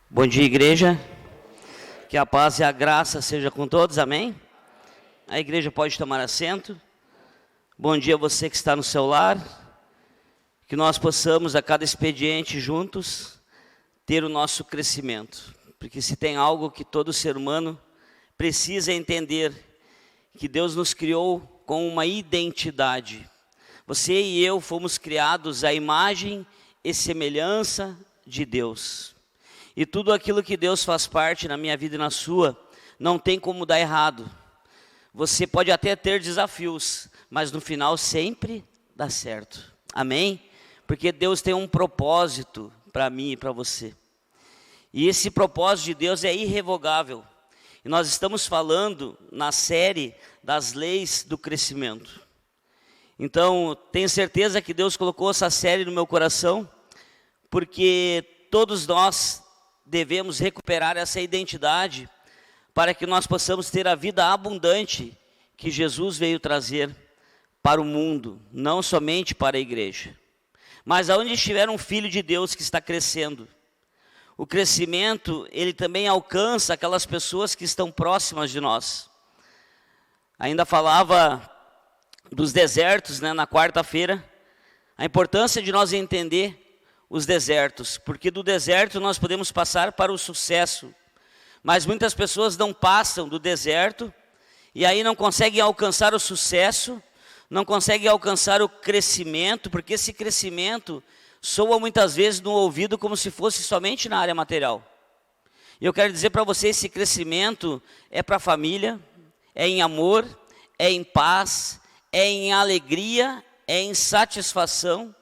Bom dia, igreja. Que a paz e a graça seja com todos, amém? A igreja pode tomar assento. Bom dia a você que está no seu lar. Que nós possamos a cada expediente juntos ter o nosso crescimento. Porque se tem algo que todo ser humano precisa entender, que Deus nos criou com uma identidade. Você e eu fomos criados à imagem e semelhança de Deus. E tudo aquilo que Deus faz parte na minha vida e na sua, não tem como dar errado. Você pode até ter desafios, mas no final sempre dá certo. Amém? Porque Deus tem um propósito para mim e para você. E esse propósito de Deus é irrevogável. E nós estamos falando na série das leis do crescimento. Então, tenho certeza que Deus colocou essa série no meu coração, porque todos nós devemos recuperar essa identidade para que nós possamos ter a vida abundante que Jesus veio trazer para o mundo, não somente para a igreja. Mas aonde estiver um filho de Deus que está crescendo, o crescimento, ele também alcança aquelas pessoas que estão próximas de nós. Ainda falava dos desertos, na quarta-feira, a importância de nós entender os desertos, porque do deserto nós podemos passar para o sucesso, mas muitas pessoas não passam do deserto, e aí não conseguem alcançar o sucesso, não conseguem alcançar o crescimento, porque esse crescimento soa muitas vezes no ouvido como se fosse somente na área material. E eu quero dizer para você, esse crescimento é para a família, é em amor, é em paz, é em alegria, é em satisfação,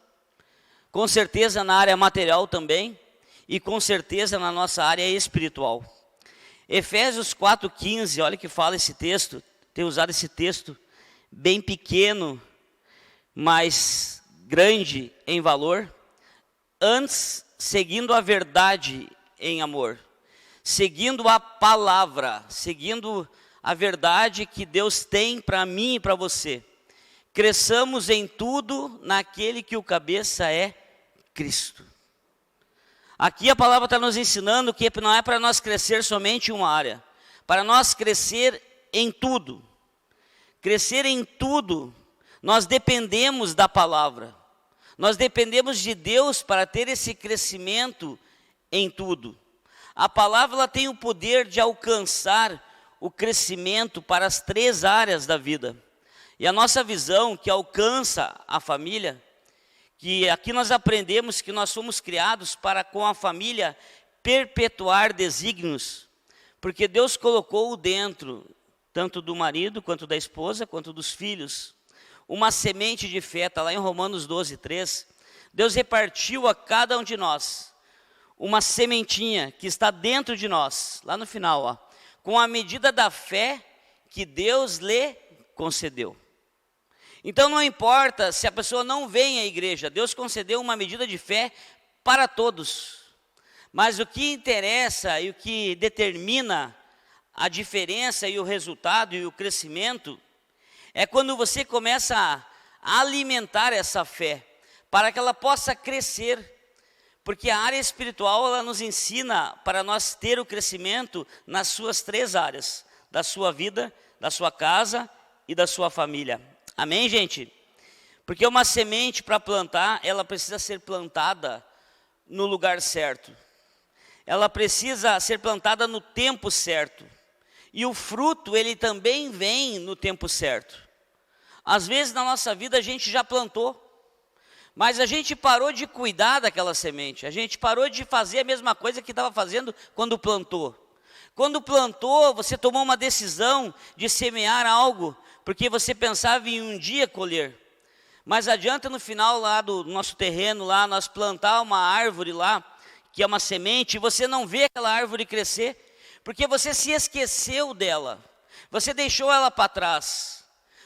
com certeza na área material também, e com certeza na nossa área espiritual. Efésios 4,15, olha que fala esse texto, tenho usado esse texto bem pequeno, mas grande em valor. Antes, seguindo a verdade em amor, seguindo a palavra, seguindo a verdade que Deus tem para mim e para você. Cresçamos em tudo naquele que o cabeça é Cristo. Aqui a palavra está nos ensinando que não é para nós crescer somente em uma área, para nós crescer em tudo. Crescer em tudo, nós dependemos da palavra. Nós dependemos de Deus para ter esse crescimento em tudo. A palavra ela tem o poder de alcançar o crescimento para as 3 áreas da vida. E a nossa visão que alcança a família, que aqui nós aprendemos que nós fomos criados para com a família perpetuar desígnios, porque Deus colocou dentro, tanto do marido, quanto da esposa, quanto dos filhos, uma semente de fé. Está lá em Romanos 12:3, Deus repartiu a cada um de nós uma sementinha que está dentro de nós, lá no final, com a medida da fé que Deus lhe concedeu. Então não importa se a pessoa não vem à igreja, Deus concedeu uma medida de fé para todos. Mas o que interessa e o que determina a diferença e o resultado e o crescimento é quando você começa a alimentar essa fé, para que ela possa crescer. Porque a área espiritual ela nos ensina para nós ter o crescimento nas suas 3 áreas, da sua vida, da sua casa e da sua família. Amém, gente? Porque uma semente para plantar, ela precisa ser plantada no lugar certo. Ela precisa ser plantada no tempo certo. E o fruto, ele também vem no tempo certo. Às vezes na nossa vida a gente já plantou, mas a gente parou de cuidar daquela semente. A gente parou de fazer a mesma coisa que estava fazendo quando plantou. Quando plantou, você tomou uma decisão de semear algo, porque você pensava em um dia colher. Mas adianta no final lá do nosso terreno, lá nós plantar uma árvore lá, que é uma semente, e você não vê aquela árvore crescer, porque você se esqueceu dela, você deixou ela para trás.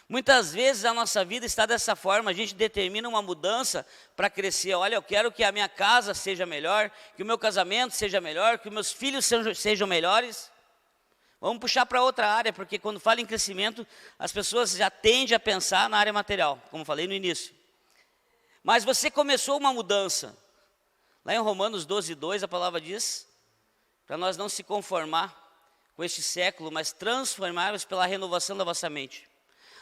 Muitas vezes a nossa vida está dessa forma, a gente determina uma mudança para crescer. Olha, eu quero que a minha casa seja melhor, que o meu casamento seja melhor, que os meus filhos sejam melhores. Vamos puxar para outra área, porque quando fala em crescimento, as pessoas já tendem a pensar na área material, como falei no início. Mas você começou uma mudança. Lá em Romanos 12:2 a palavra diz para nós não se conformar com este século, mas transformarmos pela renovação da vossa mente.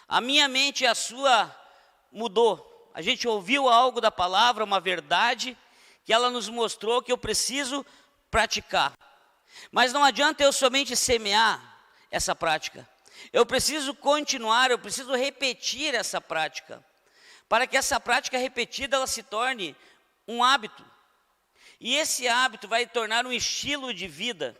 A minha mente e a sua mudou. A gente ouviu algo da palavra, uma verdade, que ela nos mostrou que eu preciso praticar. Mas não adianta eu somente semear essa prática. Eu preciso continuar, eu preciso repetir essa prática. Para que essa prática repetida, ela se torne um hábito. E esse hábito vai tornar um estilo de vida.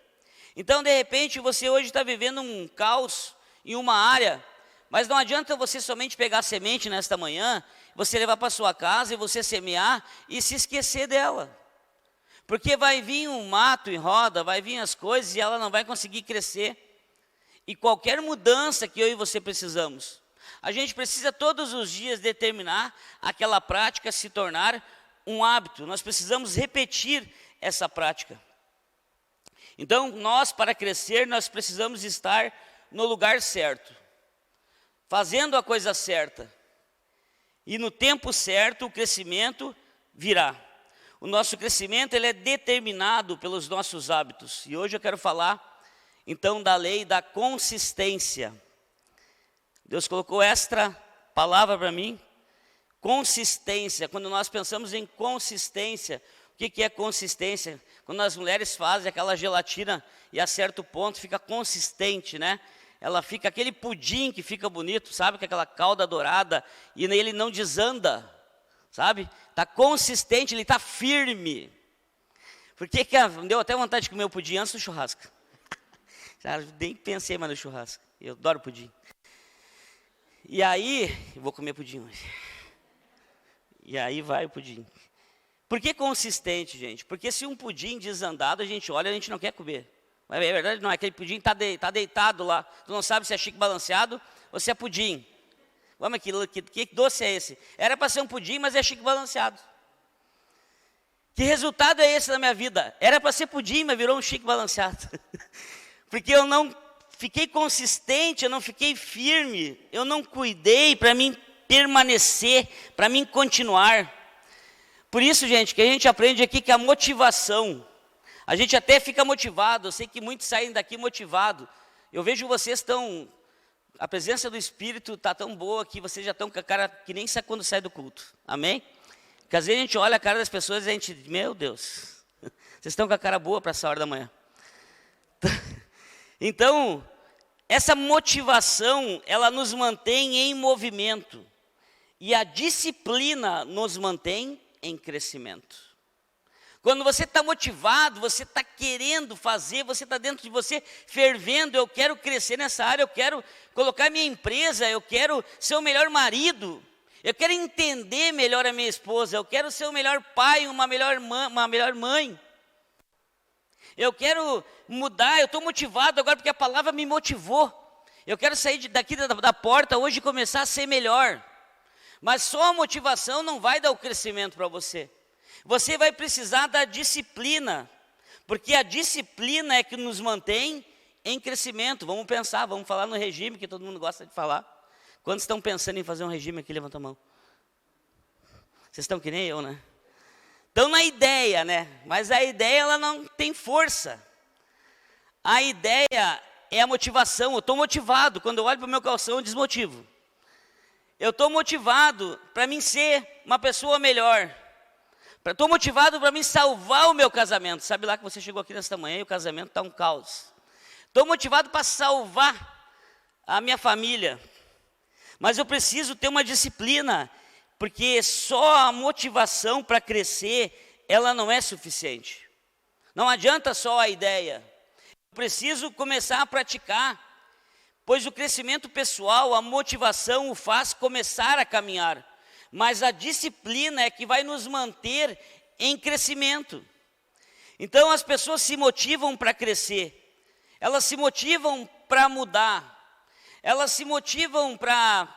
Então, de repente, você hoje está vivendo um caos em uma área, mas não adianta você somente pegar a semente nesta manhã, você levar para sua casa e você semear e se esquecer dela. Porque vai vir um mato em roda, vai vir as coisas e ela não vai conseguir crescer. E qualquer mudança que eu e você precisamos, a gente precisa todos os dias determinar aquela prática se tornar um hábito. Nós precisamos repetir essa prática. Então, nós, para crescer, nós precisamos estar no lugar certo, fazendo a coisa certa. E no tempo certo, o crescimento virá. O nosso crescimento, ele é determinado pelos nossos hábitos. E hoje eu quero falar, então, da lei da consistência. Deus colocou esta palavra para mim, consistência. Quando nós pensamos em consistência, o que é consistência? Quando as mulheres fazem aquela gelatina e a certo ponto fica consistente, né? Ela fica aquele pudim que fica bonito, sabe? Com aquela calda dourada e ele não desanda, sabe? Está consistente, ele está firme. Por que me deu até vontade de comer o pudim antes do churrasco? Já nem pensei mais no churrasco. Eu adoro pudim. E aí, eu vou comer pudim hoje. E aí vai o pudim. Por que consistente, gente? Porque se um pudim desandado, a gente olha e a gente não quer comer. Mas é verdade, não, aquele pudim está deitado lá. Tu não sabe se é chique balanceado ou se é pudim. Vamos aqui, que doce é esse? Era para ser um pudim, mas é chique balanceado. Que resultado é esse na minha vida? Era para ser pudim, mas virou um chique balanceado. Porque eu não fiquei consistente, eu não fiquei firme, eu não cuidei para mim permanecer, para mim continuar. Por isso, gente, que a gente aprende aqui que a motivação, a gente até fica motivado, eu sei que muitos saem daqui motivados. Eu vejo vocês a presença do Espírito está tão boa que vocês já estão com a cara que nem sabe quando sai do culto. Amém? Porque às vezes a gente olha a cara das pessoas e a gente, meu Deus, vocês estão com a cara boa para essa hora da manhã. Então, essa motivação, ela nos mantém em movimento. E a disciplina nos mantém em crescimento. Quando você está motivado, você está querendo fazer, você está dentro de você fervendo, eu quero crescer nessa área, eu quero colocar minha empresa, eu quero ser o melhor marido, eu quero entender melhor a minha esposa, eu quero ser o melhor pai, uma melhor mãe. Eu quero mudar, eu estou motivado agora porque a palavra me motivou. Eu quero sair daqui da porta hoje e começar a ser melhor. Mas só a motivação não vai dar o crescimento para você. Você vai precisar da disciplina, porque a disciplina é que nos mantém em crescimento. Vamos pensar, vamos falar no regime que todo mundo gosta de falar. Quantos estão pensando em fazer um regime aqui? Levanta a mão. Vocês estão que nem eu, né? Estão na ideia, né? Mas a ideia ela não tem força. A ideia é a motivação. Eu estou motivado. Quando eu olho para o meu calção, eu desmotivo. Eu estou motivado para mim ser uma pessoa melhor. Estou motivado para mim salvar o meu casamento. Sabe lá que você chegou aqui nesta manhã e o casamento está um caos. Estou motivado para salvar a minha família. Mas eu preciso ter uma disciplina, porque só a motivação para crescer, ela não é suficiente. Não adianta só a ideia. Eu preciso começar a praticar. Pois o crescimento pessoal, a motivação o faz começar a caminhar. Mas a disciplina é que vai nos manter em crescimento. Então as pessoas se motivam para crescer. Elas se motivam para mudar. Elas se motivam para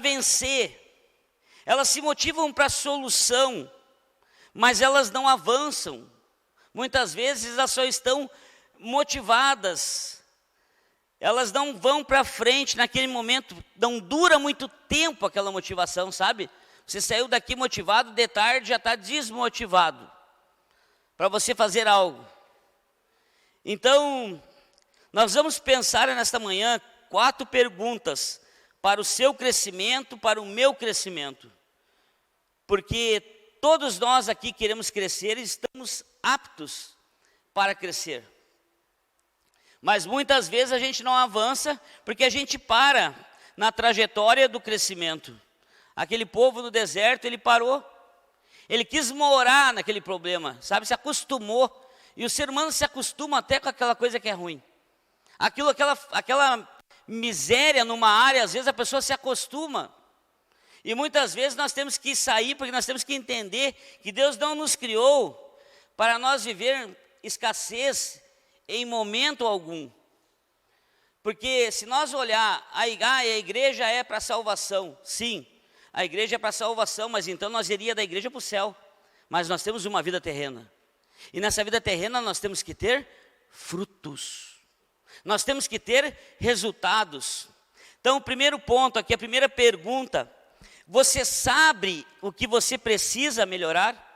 vencer. Elas se motivam para solução. Mas elas não avançam. Muitas vezes elas só estão motivadas. Elas não vão para frente naquele momento, não dura muito tempo aquela motivação, sabe? Você saiu daqui motivado, de tarde já está desmotivado para você fazer algo. Então, nós vamos pensar nesta manhã 4 perguntas para o seu crescimento, para o meu crescimento. Porque todos nós aqui queremos crescer e estamos aptos para crescer. Mas muitas vezes a gente não avança porque a gente para na trajetória do crescimento. Aquele povo no deserto, ele parou. Ele quis morar naquele problema, sabe? Se acostumou. E o ser humano se acostuma até com aquela coisa que é ruim. Aquela miséria numa área, às vezes a pessoa se acostuma. E muitas vezes nós temos que sair, porque nós temos que entender que Deus não nos criou para nós viver escassez em momento algum. Porque se nós olhar, a igreja é para salvação, sim, a igreja é para salvação, mas então nós iríamos da igreja para o céu. Mas nós temos uma vida terrena. E nessa vida terrena nós temos que ter frutos. Nós temos que ter resultados. Então o primeiro ponto aqui, a primeira pergunta: você sabe o que você precisa melhorar?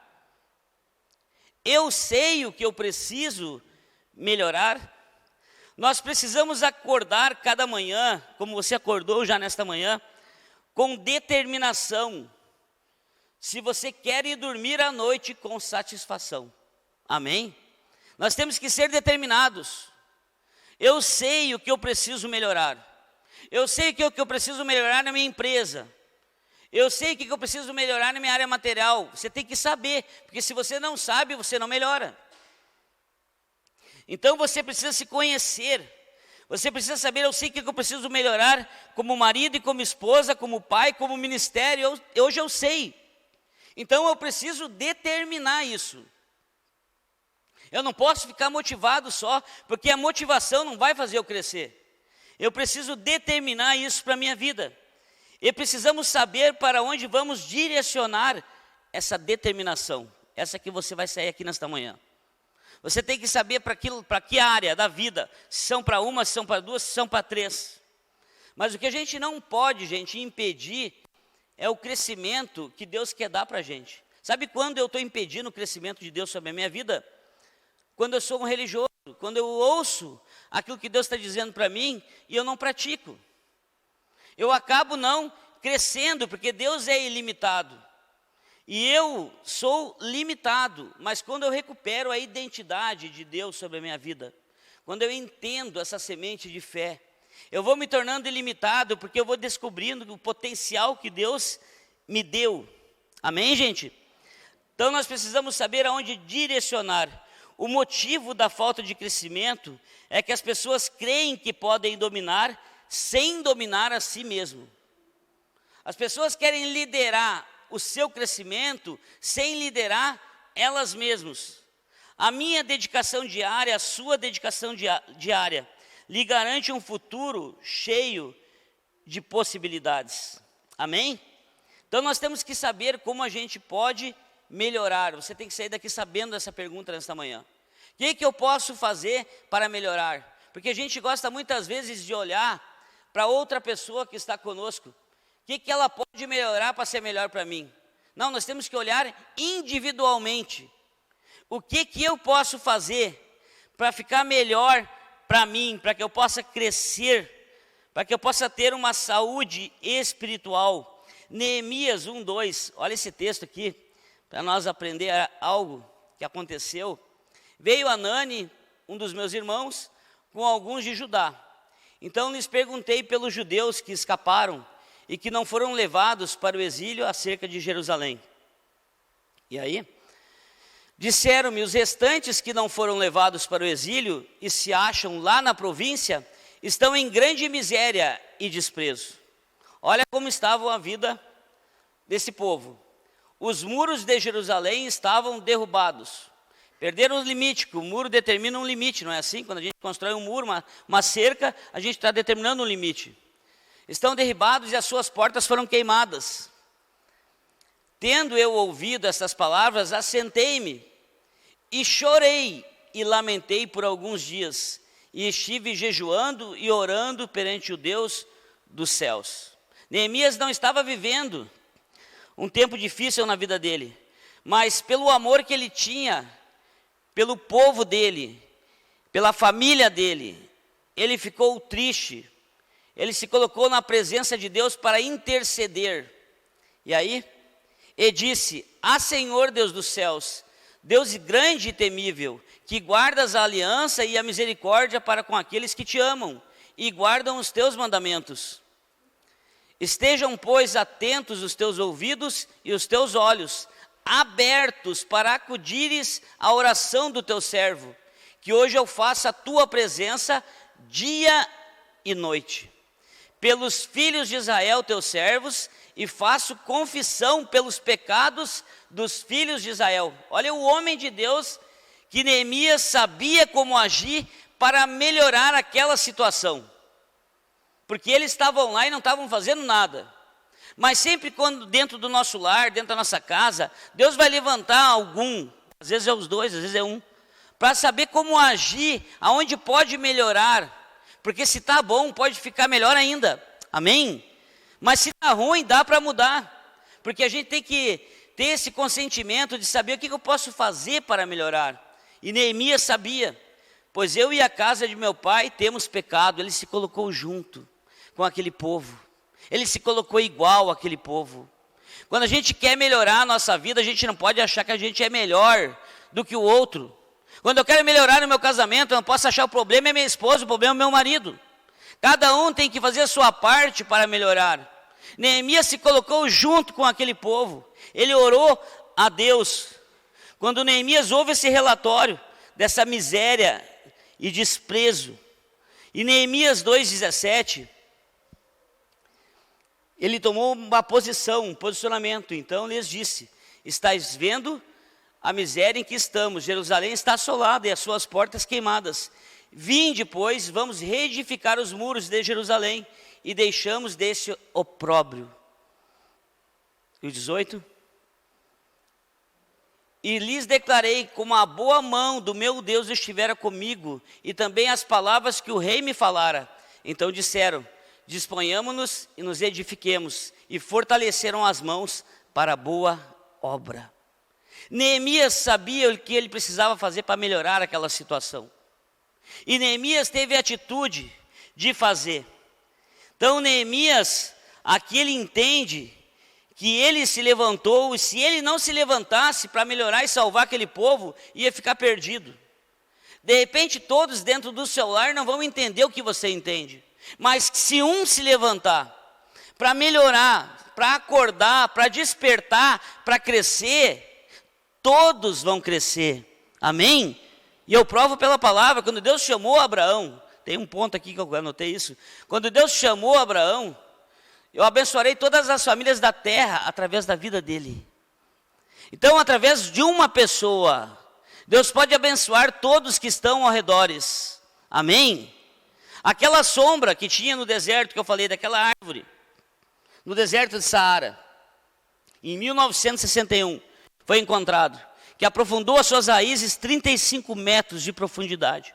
Eu sei o que eu preciso melhorar? Nós precisamos acordar cada manhã, como você acordou já nesta manhã, com determinação. Se você quer ir dormir à noite com satisfação. Amém? Nós temos que ser determinados. Eu sei o que eu preciso melhorar. Eu sei o que eu preciso melhorar na minha empresa. Eu sei o que eu preciso melhorar na minha área material. Você tem que saber, porque se você não sabe, você não melhora. Então você precisa se conhecer. Você precisa saber, eu sei o que eu preciso melhorar como marido e como esposa, como pai, como ministério. Hoje eu sei. Então eu preciso determinar isso. Eu não posso ficar motivado só, porque a motivação não vai fazer eu crescer. Eu preciso determinar isso para a minha vida. E precisamos saber para onde vamos direcionar essa determinação. Essa que você vai sair aqui nesta manhã. Você tem que saber para que área da vida, se são para uma, se são para duas, se são para 3. Mas o que a gente não pode, gente, impedir é o crescimento que Deus quer dar para a gente. Sabe quando eu estou impedindo o crescimento de Deus sobre a minha vida? Quando eu sou um religioso, quando eu ouço aquilo que Deus está dizendo para mim e eu não pratico. Eu acabo não crescendo, porque Deus é ilimitado. E eu sou limitado, mas quando eu recupero a identidade de Deus sobre a minha vida, quando eu entendo essa semente de fé, eu vou me tornando ilimitado, porque eu vou descobrindo o potencial que Deus me deu. Amém, gente? Então nós precisamos saber aonde direcionar. O motivo da falta de crescimento é que as pessoas creem que podem dominar sem dominar a si mesmo. As pessoas querem liderar o seu crescimento sem liderar elas mesmas. A minha dedicação diária, a sua dedicação diária, lhe garante um futuro cheio de possibilidades. Amém? Então nós temos que saber como a gente pode melhorar. Você tem que sair daqui sabendo essa pergunta nesta manhã. O que eu posso fazer para melhorar? Porque a gente gosta muitas vezes de olhar para outra pessoa que está conosco. O que ela pode melhorar para ser melhor para mim? Não, nós temos que olhar individualmente. O que eu posso fazer para ficar melhor para mim, para que eu possa crescer, para que eu possa ter uma saúde espiritual. Neemias 1:2, olha esse texto aqui, para nós aprender algo que aconteceu. Veio Anani, um dos meus irmãos, com alguns de Judá. Então lhes perguntei pelos judeus que escaparam e que não foram levados para o exílio acerca de Jerusalém. E aí? Disseram-me, os restantes que não foram levados para o exílio e se acham lá na província, estão em grande miséria e desprezo. Olha como estava a vida desse povo. Os muros de Jerusalém estavam derrubados. Perderam o limite, que o muro determina um limite, não é assim? Quando a gente constrói um muro, uma cerca, a gente está determinando um limite. Estão derribados e as suas portas foram queimadas. Tendo eu ouvido essas palavras, assentei-me e chorei e lamentei por alguns dias. E estive jejuando e orando perante o Deus dos céus. Neemias não estava vivendo um tempo difícil na vida dele, mas pelo amor que ele tinha pelo povo dele, pela família dele. Ele ficou triste. Ele se colocou na presença de Deus para interceder. E aí, e disse: Ah, Senhor Deus dos céus, Deus grande e temível, que guardas a aliança e a misericórdia para com aqueles que te amam e guardam os teus mandamentos. Estejam, pois, atentos os teus ouvidos e os teus olhos, abertos para acudires à oração do teu servo, que hoje eu faça a tua presença dia e noite, pelos filhos de Israel, teus servos, e faço confissão pelos pecados dos filhos de Israel. Olha o homem de Deus, que Neemias sabia como agir para melhorar aquela situação. Porque eles estavam lá e não estavam fazendo nada. Mas sempre quando dentro do nosso lar, dentro da nossa casa, Deus vai levantar algum, às vezes é os dois, às vezes é um, para saber como agir, aonde pode melhorar. Porque se está bom, pode ficar melhor ainda. Amém? Mas se está ruim, dá para mudar. Porque a gente tem que ter esse consentimento de saber o que eu posso fazer para melhorar. E Neemias sabia, pois eu e a casa de meu pai temos pecado. Ele se colocou junto com aquele povo. Ele se colocou igual àquele povo. Quando a gente quer melhorar a nossa vida, a gente não pode achar que a gente é melhor do que o outro. Quando eu quero melhorar no meu casamento, eu não posso achar o problema é minha esposa, o problema é meu marido. Cada um tem que fazer a sua parte para melhorar. Neemias se colocou junto com aquele povo. Ele orou a Deus. Quando Neemias ouve esse relatório dessa miséria e desprezo, em Neemias 2,17, ele tomou uma posição, um posicionamento. Então lhes disse: estáis vendo a miséria em que estamos, Jerusalém está assolada e as suas portas queimadas. Vinde, pois, vamos reedificar os muros de Jerusalém e deixamos desse opróbrio. E o 18? E lhes declarei como a boa mão do meu Deus estivera comigo, e também as palavras que o rei me falara. Então disseram: disponhamo-nos e nos edifiquemos, e fortaleceram as mãos para a boa obra. Neemias sabia o que ele precisava fazer para melhorar aquela situação. E Neemias teve a atitude de fazer. Então Neemias, aqui ele entende que ele se levantou, e se ele não se levantasse para melhorar e salvar aquele povo, ia ficar perdido. De repente todos dentro do seu lar não vão entender o que você entende. Mas se um se levantar para melhorar, para acordar, para despertar, para crescer, todos vão crescer. Amém? E eu provo pela palavra, quando Deus chamou Abraão, tem um ponto aqui que eu anotei isso. Quando Deus chamou Abraão, eu abençoarei todas as famílias da terra através da vida dele. Então, através de uma pessoa, Deus pode abençoar todos que estão ao redores. Amém? Aquela sombra que tinha no deserto, que eu falei, daquela árvore, no deserto de Saara, em 1961, foi encontrado, que aprofundou as suas raízes 35 metros de profundidade.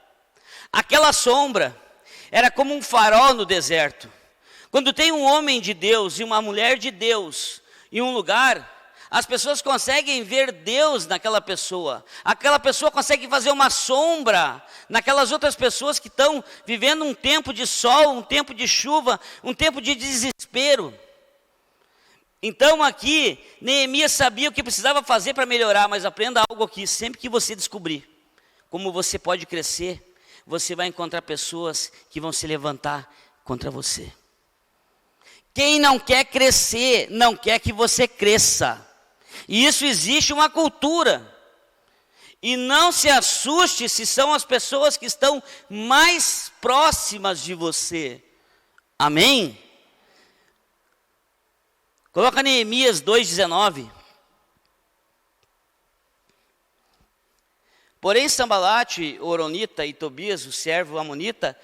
Aquela sombra era como um farol no deserto. Quando tem um homem de Deus e uma mulher de Deus em um lugar, as pessoas conseguem ver Deus naquela pessoa. Aquela pessoa consegue fazer uma sombra naquelas outras pessoas que estão vivendo um tempo de sol, um tempo de chuva, um tempo de desespero. Então aqui, Neemias sabia o que precisava fazer para melhorar, mas aprenda algo aqui: sempre que você descobrir como você pode crescer, você vai encontrar pessoas que vão se levantar contra você. Quem não quer crescer, não quer que você cresça. E isso existe uma cultura. E não se assuste se são as pessoas que estão mais próximas de você. Amém? Coloca Neemias 2,19. Porém Sambalate, o Horonita, e Tobias, o servo amonita,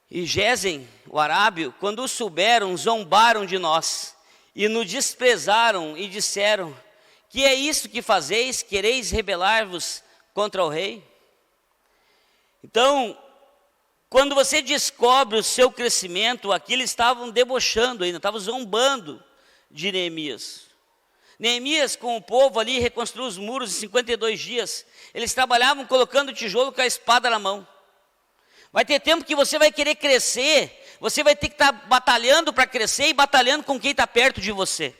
e Gesem, o arábio, quando o souberam, zombaram de nós, e nos desprezaram, e disseram: que é isso que fazeis? Quereis rebelar-vos contra o rei? Então, quando você descobre o seu crescimento, aqui eles estavam debochando ainda, estavam zombando de Neemias. Neemias com o povo ali reconstruiu os muros em 52 dias. Eles trabalhavam colocando tijolo com a espada na mão. Vai ter tempo que você vai querer crescer, você vai ter que estar batalhando para crescer e batalhando com quem está perto de você.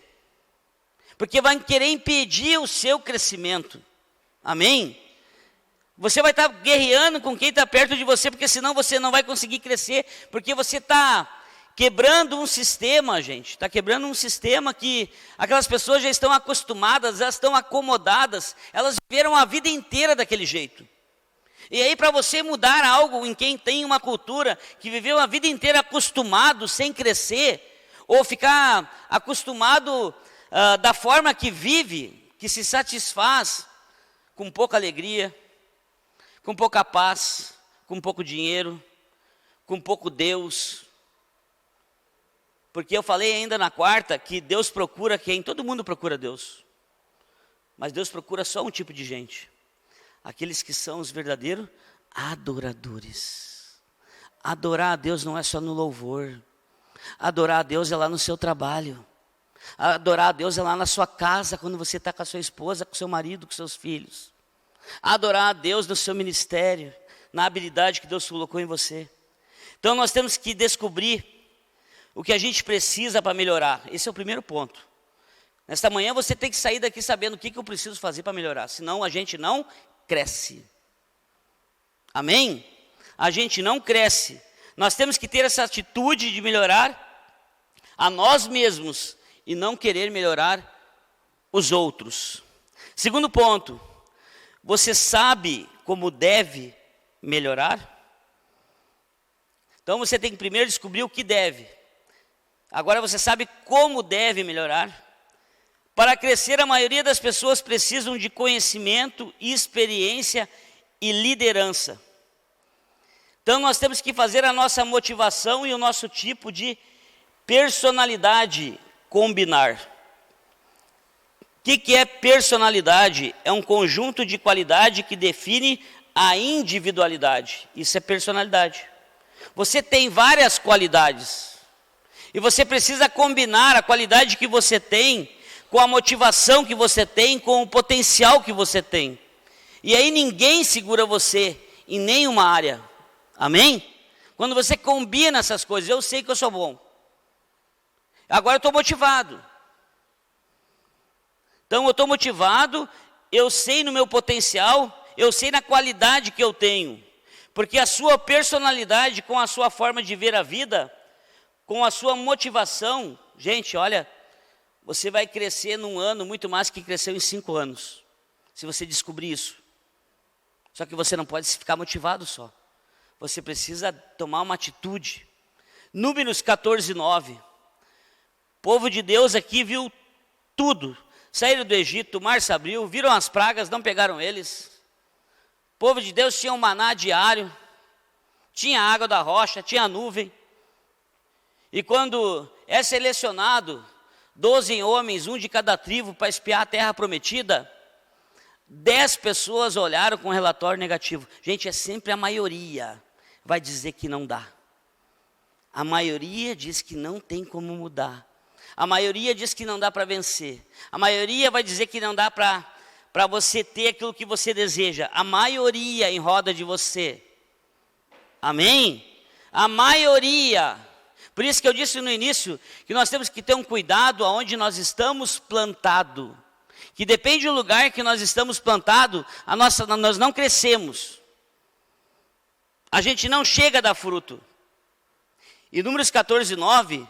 Porque vai querer impedir o seu crescimento. Amém? Você vai estar guerreando com quem está perto de você, porque senão você não vai conseguir crescer, porque você está quebrando um sistema, gente. Está quebrando um sistema que aquelas pessoas já estão acostumadas, já estão acomodadas, elas viveram a vida inteira daquele jeito. E aí, para você mudar algo em quem tem uma cultura que viveu a vida inteira acostumado, sem crescer, ou ficar acostumado da forma que vive, que se satisfaz, com pouca alegria, com pouca paz, com pouco dinheiro, com pouco Deus. Porque eu falei ainda na quarta que Deus procura quem? Todo mundo procura Deus. Mas Deus procura só um tipo de gente. Aqueles que são os verdadeiros adoradores. Adorar a Deus não é só no louvor. Adorar a Deus é lá no seu trabalho. Adorar a Deus é lá na sua casa, quando você está com a sua esposa, com o seu marido, com seus filhos. Adorar a Deus no seu ministério, na habilidade que Deus colocou em você. Então nós temos que descobrir o que a gente precisa para melhorar. Esse é o primeiro ponto. Nesta manhã você tem que sair daqui sabendo o que eu preciso fazer para melhorar. Senão a gente não cresce. Amém? A gente não cresce. Nós temos que ter essa atitude de melhorar a nós mesmos e não querer melhorar os outros. Segundo ponto, você sabe como deve melhorar? Então você tem que primeiro descobrir o que deve. Agora você sabe como deve melhorar. Para crescer, a maioria das pessoas precisam de conhecimento, experiência e liderança. Então nós temos que fazer a nossa motivação e o nosso tipo de personalidade combinar. O que é personalidade? É um conjunto de qualidade que define a individualidade. Isso é personalidade. Você tem várias qualidades. E você precisa combinar a qualidade que você tem com a motivação que você tem, com o potencial que você tem. E aí ninguém segura você em nenhuma área. Amém? Quando você combina essas coisas, eu sei que eu sou bom. Agora eu estou motivado. Então eu estou motivado, eu sei no meu potencial, eu sei na qualidade que eu tenho. Porque a sua personalidade, com a sua forma de ver a vida, com a sua motivação, gente, olha, você vai crescer num ano muito mais que cresceu em 5 anos. Se você descobrir isso. Só que você não pode ficar motivado só. Você precisa tomar uma atitude. Números 14, 9. O povo de Deus aqui viu tudo. Saíram do Egito, o mar se abriu, viram as pragas, não pegaram eles. O povo de Deus tinha um maná diário, tinha água da rocha, tinha nuvem. E quando é selecionado 12 homens, um de cada tribo, para espiar a terra prometida, 10 pessoas olharam com um relatório negativo. Gente, é sempre a maioria vai dizer que não dá. A maioria diz que não tem como mudar. A maioria diz que não dá para vencer. A maioria vai dizer que não dá para você ter aquilo que você deseja. A maioria em roda de você. Amém? A maioria. Por isso que eu disse no início que nós temos que ter um cuidado aonde nós estamos plantados. Que depende do lugar que nós estamos plantados, nós não crescemos. A gente não chega a dar fruto. E Números 14, 9,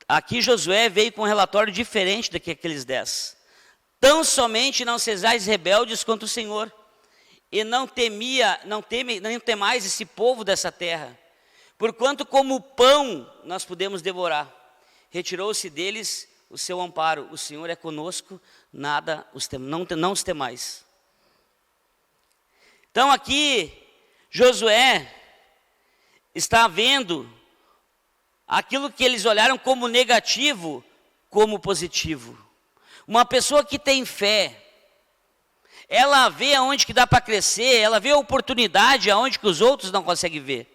aqui Josué veio com um relatório diferente do que aqueles 10. Tão somente não sejais rebeldes contra o Senhor, e não temais esse povo dessa terra, porquanto como pão nós podemos devorar. Retirou-se deles o seu amparo, o Senhor é conosco, nada não os temais. Então aqui, Josué está vendo aquilo que eles olharam como negativo, como positivo. Uma pessoa que tem fé, ela vê aonde que dá para crescer, ela vê a oportunidade aonde que os outros não conseguem ver.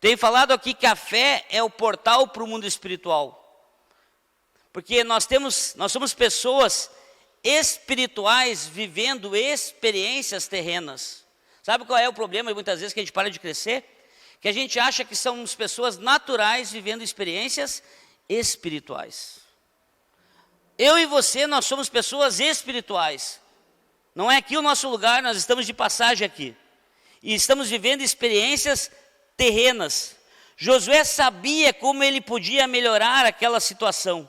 Tenho falado aqui que a fé é o portal para o mundo espiritual. Porque nós somos pessoas espirituais vivendo experiências terrenas. Sabe qual é o problema muitas vezes que a gente para de crescer? Que a gente acha que somos pessoas naturais vivendo experiências espirituais. Eu e você, nós somos pessoas espirituais. Não é aqui o nosso lugar, nós estamos de passagem aqui. E estamos vivendo experiências terrenas. Josué sabia como ele podia melhorar aquela situação.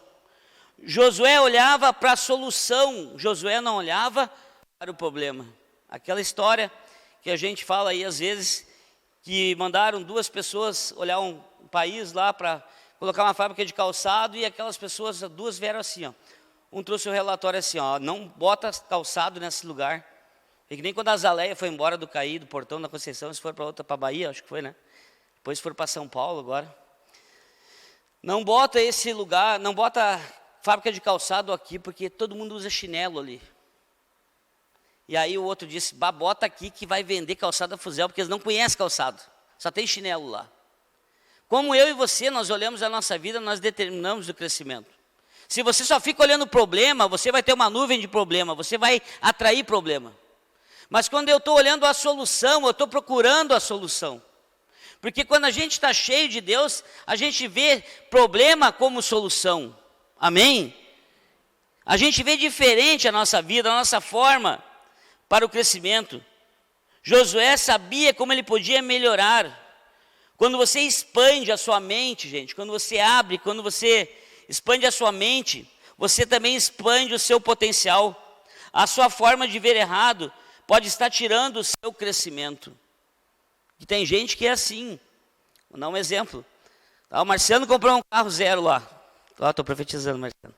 Josué olhava para a solução, Josué não olhava para o problema. Aquela história que a gente fala aí às vezes, que mandaram 2 pessoas olhar um país lá para colocar uma fábrica de calçado, e aquelas pessoas, 2 vieram assim, ó. Um trouxe o relatório assim, ó, não bota calçado nesse lugar. É que nem quando a Azaleia foi embora do CAI, do Portão da Conceição, eles foram para outra, para Bahia, acho que foi, né? Depois foram para São Paulo agora. Não bota esse lugar, não bota fábrica de calçado aqui, porque todo mundo usa chinelo ali. E aí o outro disse, bota aqui que vai vender calçado a fuzel, porque eles não conhecem calçado, só tem chinelo lá. Como eu e você, nós olhamos a nossa vida, nós determinamos o crescimento. Se você só fica olhando o problema, você vai ter uma nuvem de problema, você vai atrair problema. Mas quando eu estou olhando a solução, eu estou procurando a solução. Porque quando a gente está cheio de Deus, a gente vê problema como solução. Amém? A gente vê diferente a nossa vida, a nossa forma para o crescimento. Josué sabia como ele podia melhorar. Quando você expande a sua mente, gente, quando você abre, quando você expande a sua mente, você também expande o seu potencial. A sua forma de ver errado pode estar tirando o seu crescimento. E tem gente que é assim. Vou dar um exemplo. O Marciano comprou um carro 0 lá. Estou profetizando, Marciano.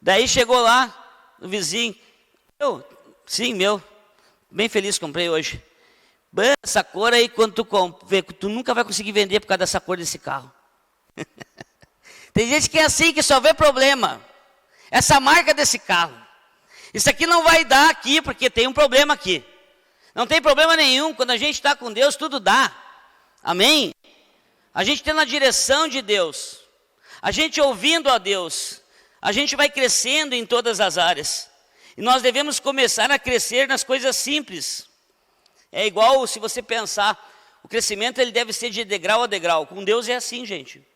Daí chegou lá, o vizinho. Sim, meu. Bem feliz, comprei hoje. Essa cor aí, quando tu nunca vai conseguir vender por causa dessa cor desse carro. Tem gente que é assim, que só vê problema. Essa marca desse carro. Isso aqui não vai dar aqui, porque tem um problema aqui. Não tem problema nenhum, quando a gente está com Deus, tudo dá. Amém? A gente tendo a direção de Deus, a gente ouvindo a Deus, a gente vai crescendo em todas as áreas. E nós devemos começar a crescer nas coisas simples. É igual se você pensar, o crescimento ele deve ser de degrau a degrau. Com Deus é assim, gente.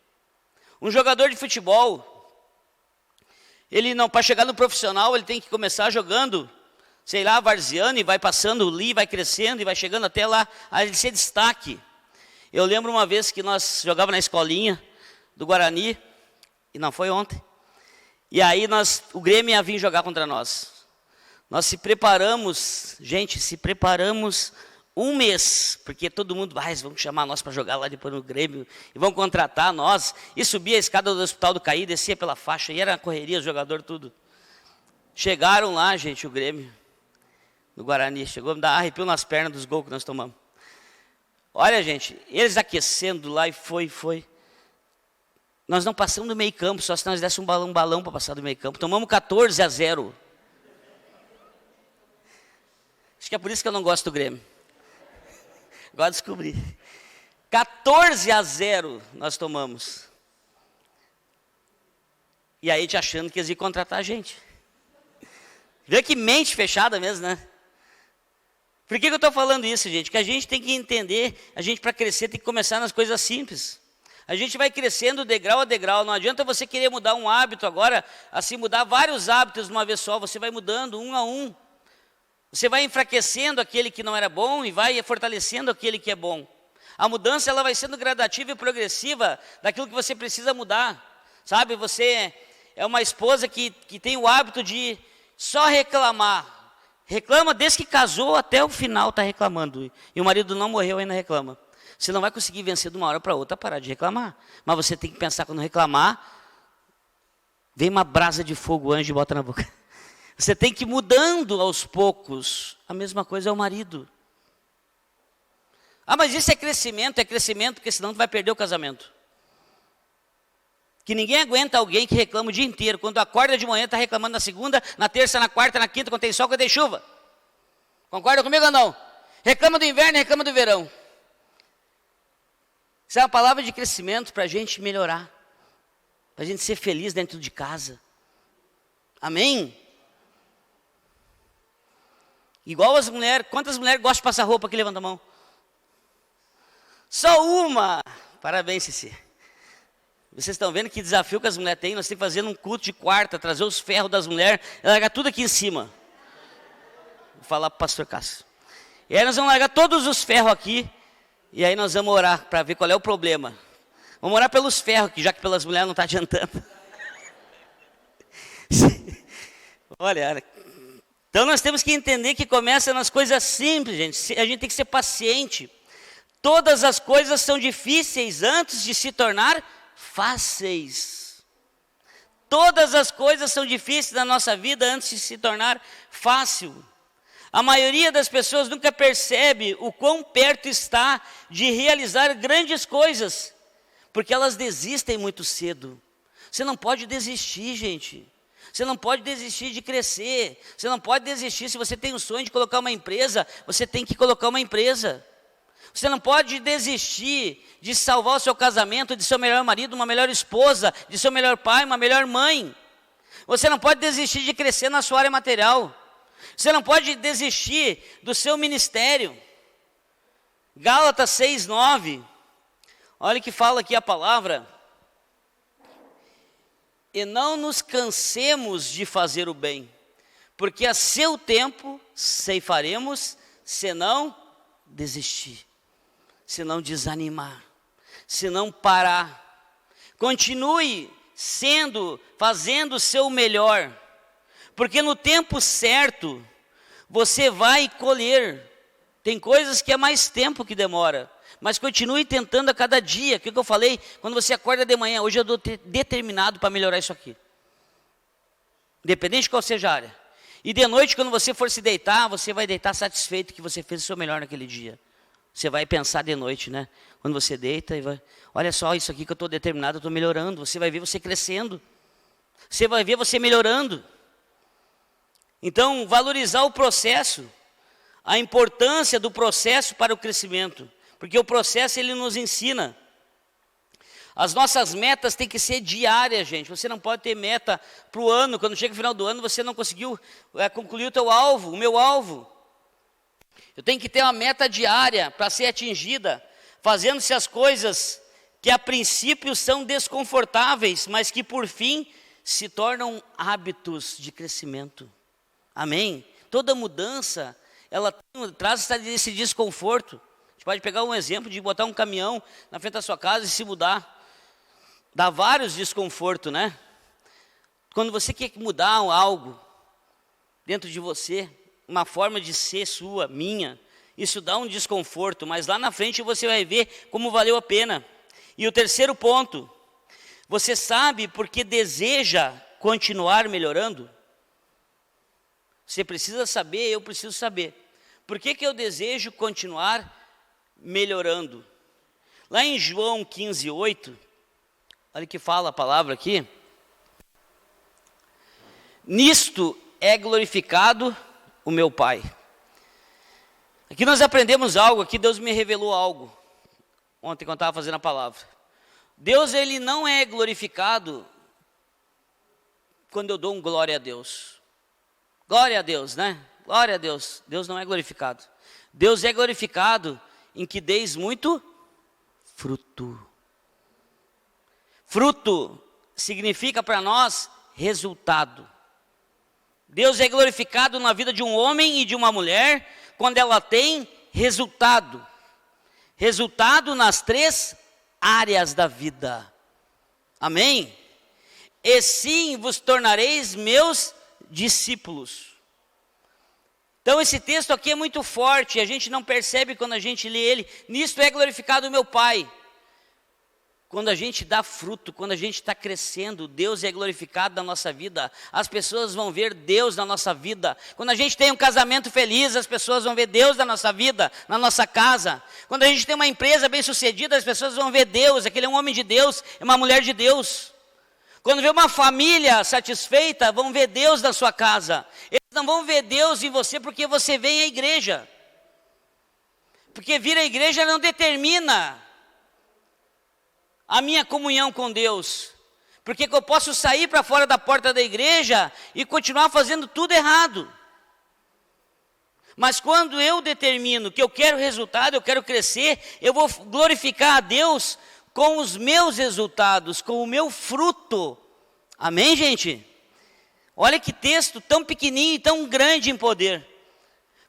Um jogador de futebol, ele não, para chegar no profissional, ele tem que começar jogando, sei lá, varziano, e vai passando ali, vai crescendo, e vai chegando até lá, a ele ser destaque. Eu lembro uma vez que nós jogávamos na escolinha do Guarani, e não foi ontem, e aí o Grêmio ia vir jogar contra nós. Nós se preparamos, gente, um mês, porque todo mundo, vamos chamar nós para jogar lá depois no Grêmio, e vão contratar nós, e subia a escada do Hospital do CAI, descia pela faixa, e era correria, jogador, tudo. Chegaram lá, gente, o Grêmio, do Guarani, chegou a me dar arrepio nas pernas dos gols que nós tomamos. Olha, gente, eles aquecendo lá, e foi. Nós não passamos do meio campo, só se nós dessemos um balão para passar do meio campo, tomamos 14-0. Acho que é por isso que eu não gosto do Grêmio. Agora descobri. 14-0 nós tomamos. E aí te achando que eles iam contratar a gente. Vê que mente fechada mesmo, né? Por que eu estou falando isso, gente? Que a gente tem que entender, a gente para crescer tem que começar nas coisas simples. A gente vai crescendo degrau a degrau. Não adianta você querer mudar um hábito agora, assim mudar vários hábitos de uma vez só. Você vai mudando um a um. Você vai enfraquecendo aquele que não era bom e vai fortalecendo aquele que é bom. A mudança ela vai sendo gradativa e progressiva daquilo que você precisa mudar. Sabe, você é uma esposa que tem o hábito de só reclamar. Reclama desde que casou até o final está reclamando. E o marido não morreu ainda reclama. Você não vai conseguir vencer de uma hora para outra parar de reclamar. Mas você tem que pensar quando reclamar, vem uma brasa de fogo, anjo, e bota na boca. Você tem que ir mudando aos poucos. A mesma coisa é o marido. Mas isso é crescimento, porque senão tu vai perder o casamento. Que ninguém aguenta alguém que reclama o dia inteiro. Quando acorda de manhã, está reclamando na segunda, na terça, na quarta, na quinta, quando tem sol, quando tem chuva. Concorda comigo ou não? Reclama do inverno, reclama do verão. Isso é uma palavra de crescimento para a gente melhorar. Para a gente ser feliz dentro de casa. Amém? Igual as mulheres, quantas mulheres gostam de passar roupa aqui? Levanta a mão. Só uma. Parabéns, Cici. Vocês estão vendo que desafio que as mulheres têm? Nós temos que fazer um culto de quarta, trazer os ferros das mulheres, largar tudo aqui em cima. Vou falar para o pastor Cássio. E aí nós vamos largar todos os ferros aqui, e aí nós vamos orar para ver qual é o problema. Vamos orar pelos ferros, que já que pelas mulheres não está adiantando. Olha, então nós temos que entender que começa nas coisas simples, gente. A gente tem que ser paciente. Todas as coisas são difíceis antes de se tornar fáceis. Todas as coisas são difíceis na nossa vida antes de se tornar fácil. A maioria das pessoas nunca percebe o quão perto está de realizar grandes coisas, porque elas desistem muito cedo. Você não pode desistir, gente. Você não pode desistir de crescer. Você não pode desistir. Se você tem o sonho de colocar uma empresa, você tem que colocar uma empresa. Você não pode desistir de salvar o seu casamento, de ser o melhor marido, uma melhor esposa, de ser o melhor pai, uma melhor mãe. Você não pode desistir de crescer na sua área material. Você não pode desistir do seu ministério. Gálatas 6:9. Olha o que fala aqui a palavra. E não nos cansemos de fazer o bem, porque a seu tempo ceifaremos, se não desistir, se não desanimar, se não parar. Continue fazendo o seu melhor, porque no tempo certo você vai colher. Tem coisas que é mais tempo que demora, mas continue tentando a cada dia. O que eu falei? Quando você acorda de manhã, hoje eu estou determinado para melhorar isso aqui, independente de qual seja a área. E de noite, quando você for se deitar, você vai deitar satisfeito que você fez o seu melhor naquele dia. Você vai pensar de noite, né? Quando você deita e vai, olha só, isso aqui que eu estou determinado, eu estou melhorando. Você vai ver você crescendo. Você vai ver você melhorando. Então, valorizar o processo, a importância do processo para o crescimento. Porque o processo, ele nos ensina. As nossas metas têm que ser diárias, gente. Você não pode ter meta para o ano. Quando chega o final do ano, você não conseguiu concluir o teu alvo, o meu alvo. Eu tenho que ter uma meta diária para ser atingida, fazendo-se as coisas que a princípio são desconfortáveis, mas que por fim se tornam hábitos de crescimento. Amém? Toda mudança, ela traz esse desconforto. A gente pode pegar um exemplo de botar um caminhão na frente da sua casa e se mudar. Dá vários desconfortos, né? Quando você quer mudar algo dentro de você, uma forma de ser sua, minha, isso dá um desconforto, mas lá na frente você vai ver como valeu a pena. E o terceiro ponto, você sabe porque deseja continuar melhorando? Você precisa saber, eu preciso saber. Por que eu desejo continuar melhorando? Lá em João 15:8, olha o que fala a palavra aqui. Nisto é glorificado o meu Pai. Aqui nós aprendemos algo, aqui Deus me revelou algo. Ontem quando eu estava fazendo a palavra. Deus, ele não é glorificado quando eu dou um glória a Deus. Glória a Deus, né? Glória a Deus. Deus não é glorificado. Deus é glorificado em que deis muito fruto. Fruto significa para nós resultado. Deus é glorificado na vida de um homem e de uma mulher quando ela tem resultado. Resultado nas 3 áreas da vida. Amém? E sim vos tornareis meus discípulos. Então esse texto aqui é muito forte, a gente não percebe quando a gente lê ele. Nisto é glorificado o meu Pai. Quando a gente dá fruto, quando a gente está crescendo, Deus é glorificado na nossa vida. As pessoas vão ver Deus na nossa vida. Quando a gente tem um casamento feliz, as pessoas vão ver Deus na nossa vida, na nossa casa. Quando a gente tem uma empresa bem sucedida, as pessoas vão ver Deus. Aquele é um homem de Deus, é uma mulher de Deus. Quando vê uma família satisfeita, vão ver Deus na sua casa. Eles não vão ver Deus em você porque você vem à igreja. Porque vir à igreja não determina a minha comunhão com Deus. Porque eu posso sair para fora da porta da igreja e continuar fazendo tudo errado. Mas quando eu determino que eu quero resultado, eu quero crescer, eu vou glorificar a Deus com os meus resultados, com o meu fruto. Amém, gente? Olha que texto tão pequenininho e tão grande em poder.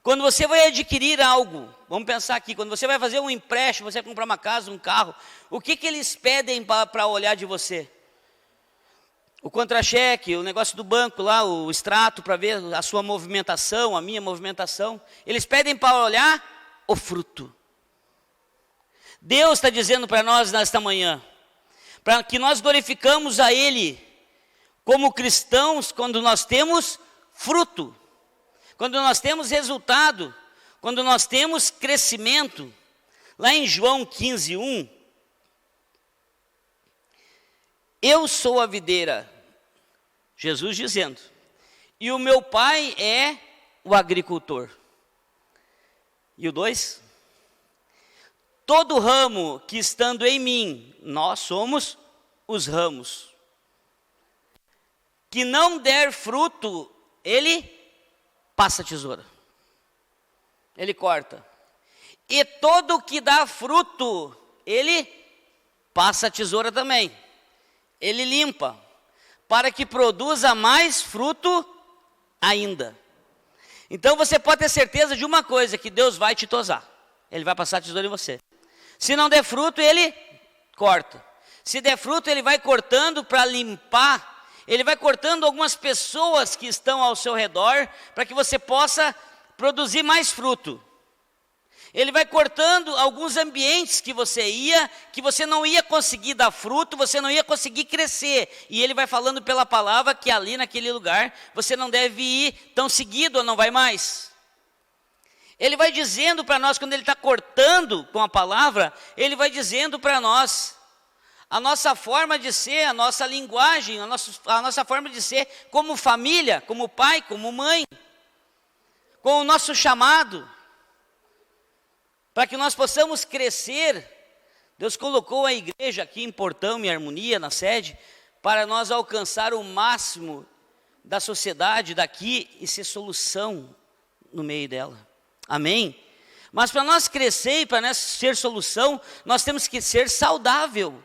Quando você vai adquirir algo, vamos pensar aqui, quando você vai fazer um empréstimo, você vai comprar uma casa, um carro, o que eles pedem para olhar de você? O contra-cheque, o negócio do banco lá, o extrato para ver a sua movimentação, a minha movimentação. Eles pedem para olhar o fruto. Deus está dizendo para nós nesta manhã, para que nós glorificamos a Ele como cristãos quando nós temos fruto, quando nós temos resultado, quando nós temos crescimento. Lá em João 15:1, eu sou a videira, Jesus dizendo, e o meu pai é o agricultor. E o 2, todo ramo que estando em mim, nós somos os ramos, que não der fruto, ele passa a tesoura, ele corta. E todo que dá fruto, ele passa a tesoura também. Ele limpa, para que produza mais fruto ainda. Então você pode ter certeza de uma coisa, que Deus vai te tosar. Ele vai passar a tesoura em você. Se não der fruto, ele corta. Se der fruto, ele vai cortando para limpar. Ele vai cortando algumas pessoas que estão ao seu redor, para que você possa produzir mais fruto. Ele vai cortando alguns ambientes que você não ia conseguir dar fruto, você não ia conseguir crescer. E ele vai falando pela palavra que ali naquele lugar você não deve ir tão seguido ou não vai mais. Ele vai dizendo para nós, quando ele está cortando com a palavra, ele vai dizendo para nós a nossa forma de ser, a nossa linguagem, a nossa forma de ser como família, como pai, como mãe, com o nosso chamado. Para que nós possamos crescer, Deus colocou a igreja aqui em Portão e Harmonia, na sede, para nós alcançar o máximo da sociedade daqui e ser solução no meio dela. Amém? Mas para nós crescer e para nós ser solução, nós temos que ser saudável.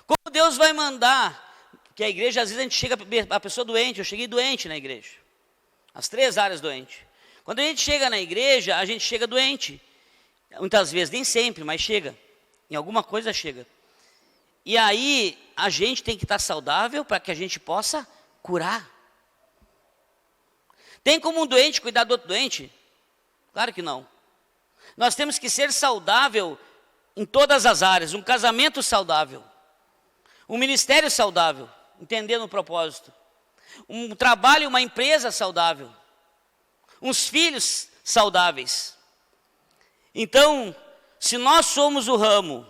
Como Deus vai mandar, que a igreja, às vezes a gente chega, a pessoa doente, eu cheguei doente na igreja, as 3 áreas doentes. Quando a gente chega na igreja, a gente chega doente. Muitas vezes, nem sempre, mas chega. Em alguma coisa chega. E aí, a gente tem que estar saudável para que a gente possa curar. Tem como um doente cuidar do outro doente? Claro que não. Nós temos que ser saudável em todas as áreas. Um casamento saudável. Um ministério saudável, entendendo o propósito. Um trabalho, uma empresa saudável. Uns filhos saudáveis. Então, se nós somos o ramo,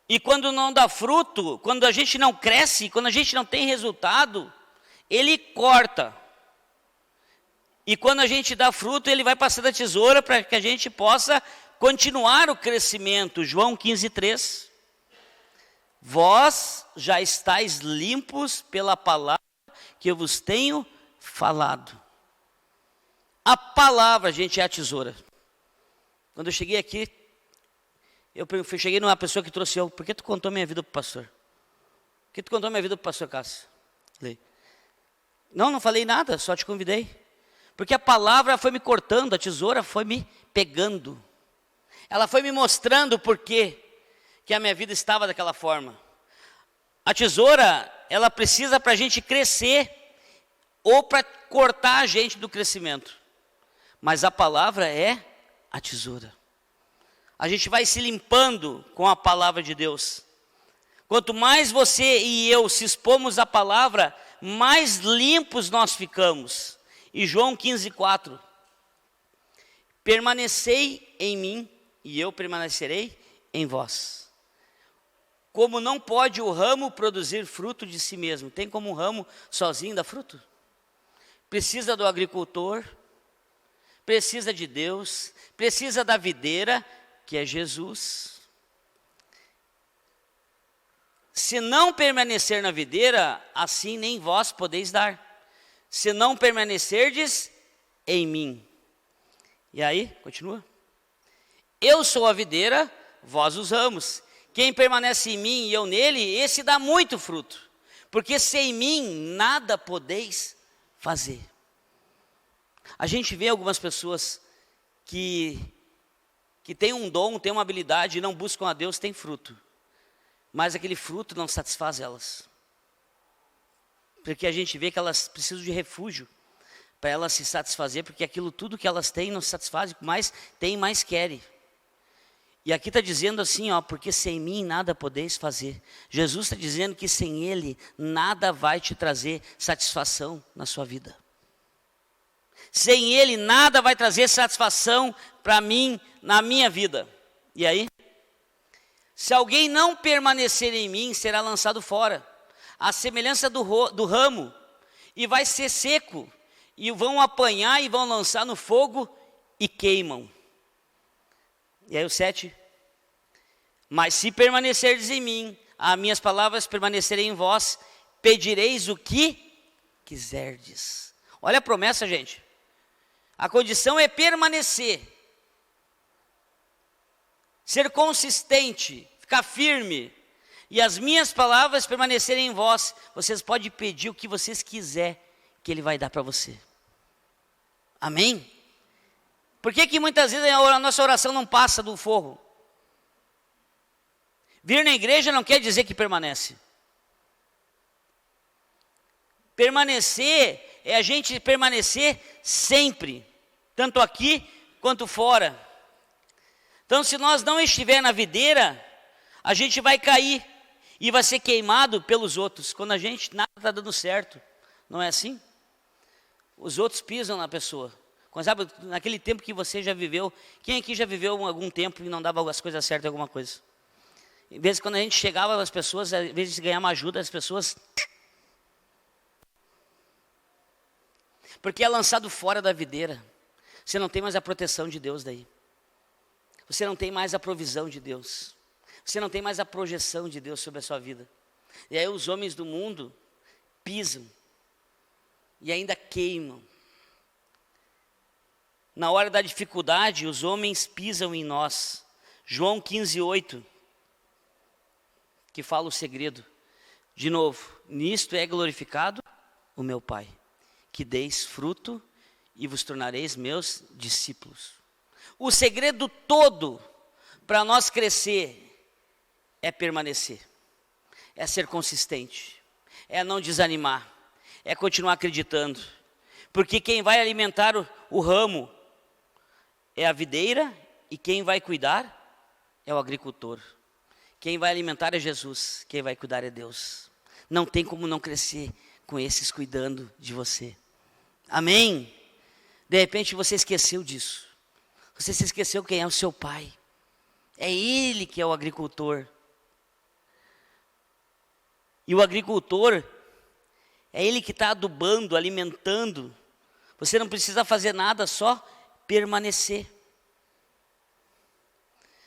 e quando não dá fruto, quando a gente não cresce, quando a gente não tem resultado, ele corta. E quando a gente dá fruto, ele vai passando a tesoura para que a gente possa continuar o crescimento. João 15:3. Vós já estáis limpos pela palavra que eu vos tenho falado. A palavra, gente, é a tesoura. Quando eu cheguei aqui, eu cheguei numa pessoa que trouxe eu. Por que tu contou minha vida para o pastor? Por que tu contou minha vida para o pastor Cássio? Falei, não falei nada, só te convidei. Porque a palavra foi me cortando, a tesoura foi me pegando. Ela foi me mostrando por que a minha vida estava daquela forma. A tesoura, ela precisa para a gente crescer ou para cortar a gente do crescimento. Mas a palavra é a tesoura. A gente vai se limpando com a palavra de Deus. Quanto mais você e eu se expomos à palavra, mais limpos nós ficamos. E João 15:4. Permanecei em mim e eu permanecerei em vós. Como não pode o ramo produzir fruto de si mesmo? Tem como um ramo sozinho dar fruto? Precisa do agricultor, precisa de Deus, precisa da videira, que é Jesus. Se não permanecer na videira, assim nem vós podeis dar. Se não permanecerdes em mim. E aí, continua. Eu sou a videira, vós os ramos. Quem permanece em mim e eu nele, esse dá muito fruto. Porque sem mim nada podeis fazer. A gente vê algumas pessoas que têm um dom, têm uma habilidade e não buscam a Deus, têm fruto. Mas aquele fruto não satisfaz elas. Porque a gente vê que elas precisam de refúgio para elas se satisfazer, porque aquilo tudo que elas têm não se satisfaz, mais tem, mais querem. E aqui está dizendo assim, ó, porque sem mim nada podeis fazer. Jesus está dizendo que sem Ele nada vai te trazer satisfação na sua vida. Sem Ele nada vai trazer satisfação para mim, na minha vida. E aí? Se alguém não permanecer em mim, será lançado fora. A semelhança do ramo, e vai ser seco, e vão apanhar e vão lançar no fogo e queimam. E aí o 7. Mas se permanecerdes em mim, as minhas palavras permanecerem em vós, pedireis o que quiserdes. Olha a promessa, gente. A condição é permanecer. Ser consistente, ficar firme. E as minhas palavras permanecerem em vós. Vocês podem pedir o que vocês quiserem, que Ele vai dar para você. Amém? Por que muitas vezes a nossa oração não passa do forro? Vir na igreja não quer dizer que permanece. Permanecer é a gente permanecer sempre, tanto aqui quanto fora. Então, se nós não estiver na videira, a gente vai cair e vai ser queimado pelos outros. Quando a gente nada está dando certo, não é assim? Os outros pisam na pessoa. Quando, sabe, naquele tempo que você já viveu, quem aqui já viveu algum tempo e não dava as coisas certas em alguma coisa? Às vezes quando a gente chegava nas pessoas, às vezes de ganhar uma ajuda, as pessoas... Porque é lançado fora da videira. Você não tem mais a proteção de Deus daí. Você não tem mais a provisão de Deus. Você não tem mais a projeção de Deus sobre a sua vida. E aí os homens do mundo pisam. E ainda queimam. Na hora da dificuldade, os homens pisam em nós. João 15:8. Que fala o segredo. De novo, nisto é glorificado o meu Pai, que deis fruto e vos tornareis meus discípulos. O segredo todo para nós crescer é permanecer, é ser consistente, é não desanimar, é continuar acreditando. Porque quem vai alimentar o ramo é a videira e quem vai cuidar é o agricultor. Quem vai alimentar é Jesus, quem vai cuidar é Deus. Não tem como não crescer com esses cuidando de você. Amém? De repente você esqueceu disso. Você se esqueceu quem é o seu pai. É Ele que é o agricultor. E o agricultor, é Ele que está adubando, alimentando. Você não precisa fazer nada, só permanecer.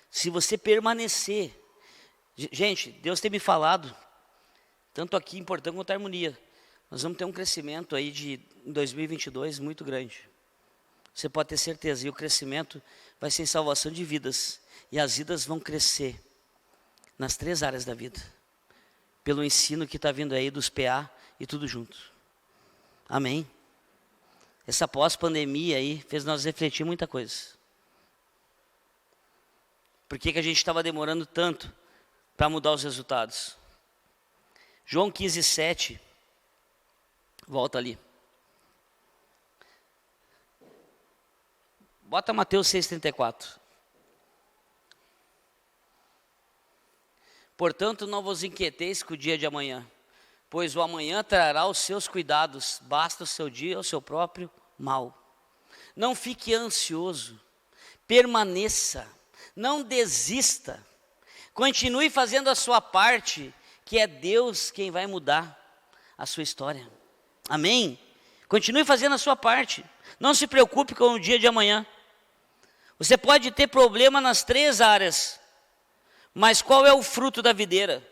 Se você permanecer... Gente, Deus tem me falado, tanto aqui em Portão quanto em Harmonia, nós vamos ter um crescimento aí em 2022 muito grande. Você pode ter certeza, e o crescimento vai ser em salvação de vidas. E as vidas vão crescer nas 3 áreas da vida. Pelo ensino que está vindo aí dos PA e tudo junto. Amém? Essa pós-pandemia aí fez nós refletir muita coisa. Por que a gente estava demorando tanto para mudar os resultados? João 15:7. Volta ali. Bota Mateus 6:34. Portanto, não vos inquieteis com o dia de amanhã, pois o amanhã trará os seus cuidados, basta o seu dia o seu próprio mal. Não fique ansioso, permaneça, não desista, continue fazendo a sua parte, que é Deus quem vai mudar a sua história. Amém? Continue fazendo a sua parte, não se preocupe com o dia de amanhã. Você pode ter problema nas 3 áreas, mas qual é o fruto da videira?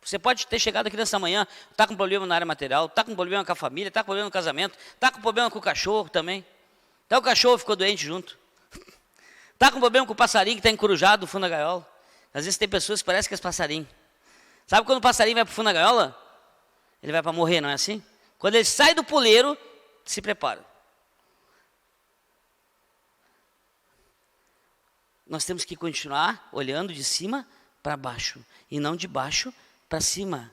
Você pode ter chegado aqui nessa manhã, está com problema na área material, está com problema com a família, está com problema no casamento, está com problema com o cachorro também. Até o cachorro ficou doente junto. Está com problema com o passarinho que está encorujado no fundo da gaiola. Às vezes tem pessoas que parecem que é passarinho. Sabe quando o passarinho vai para o fundo da gaiola? Ele vai para morrer, não é assim? Quando ele sai do puleiro, se prepara. Nós temos que continuar olhando de cima para baixo e não de baixo para cima.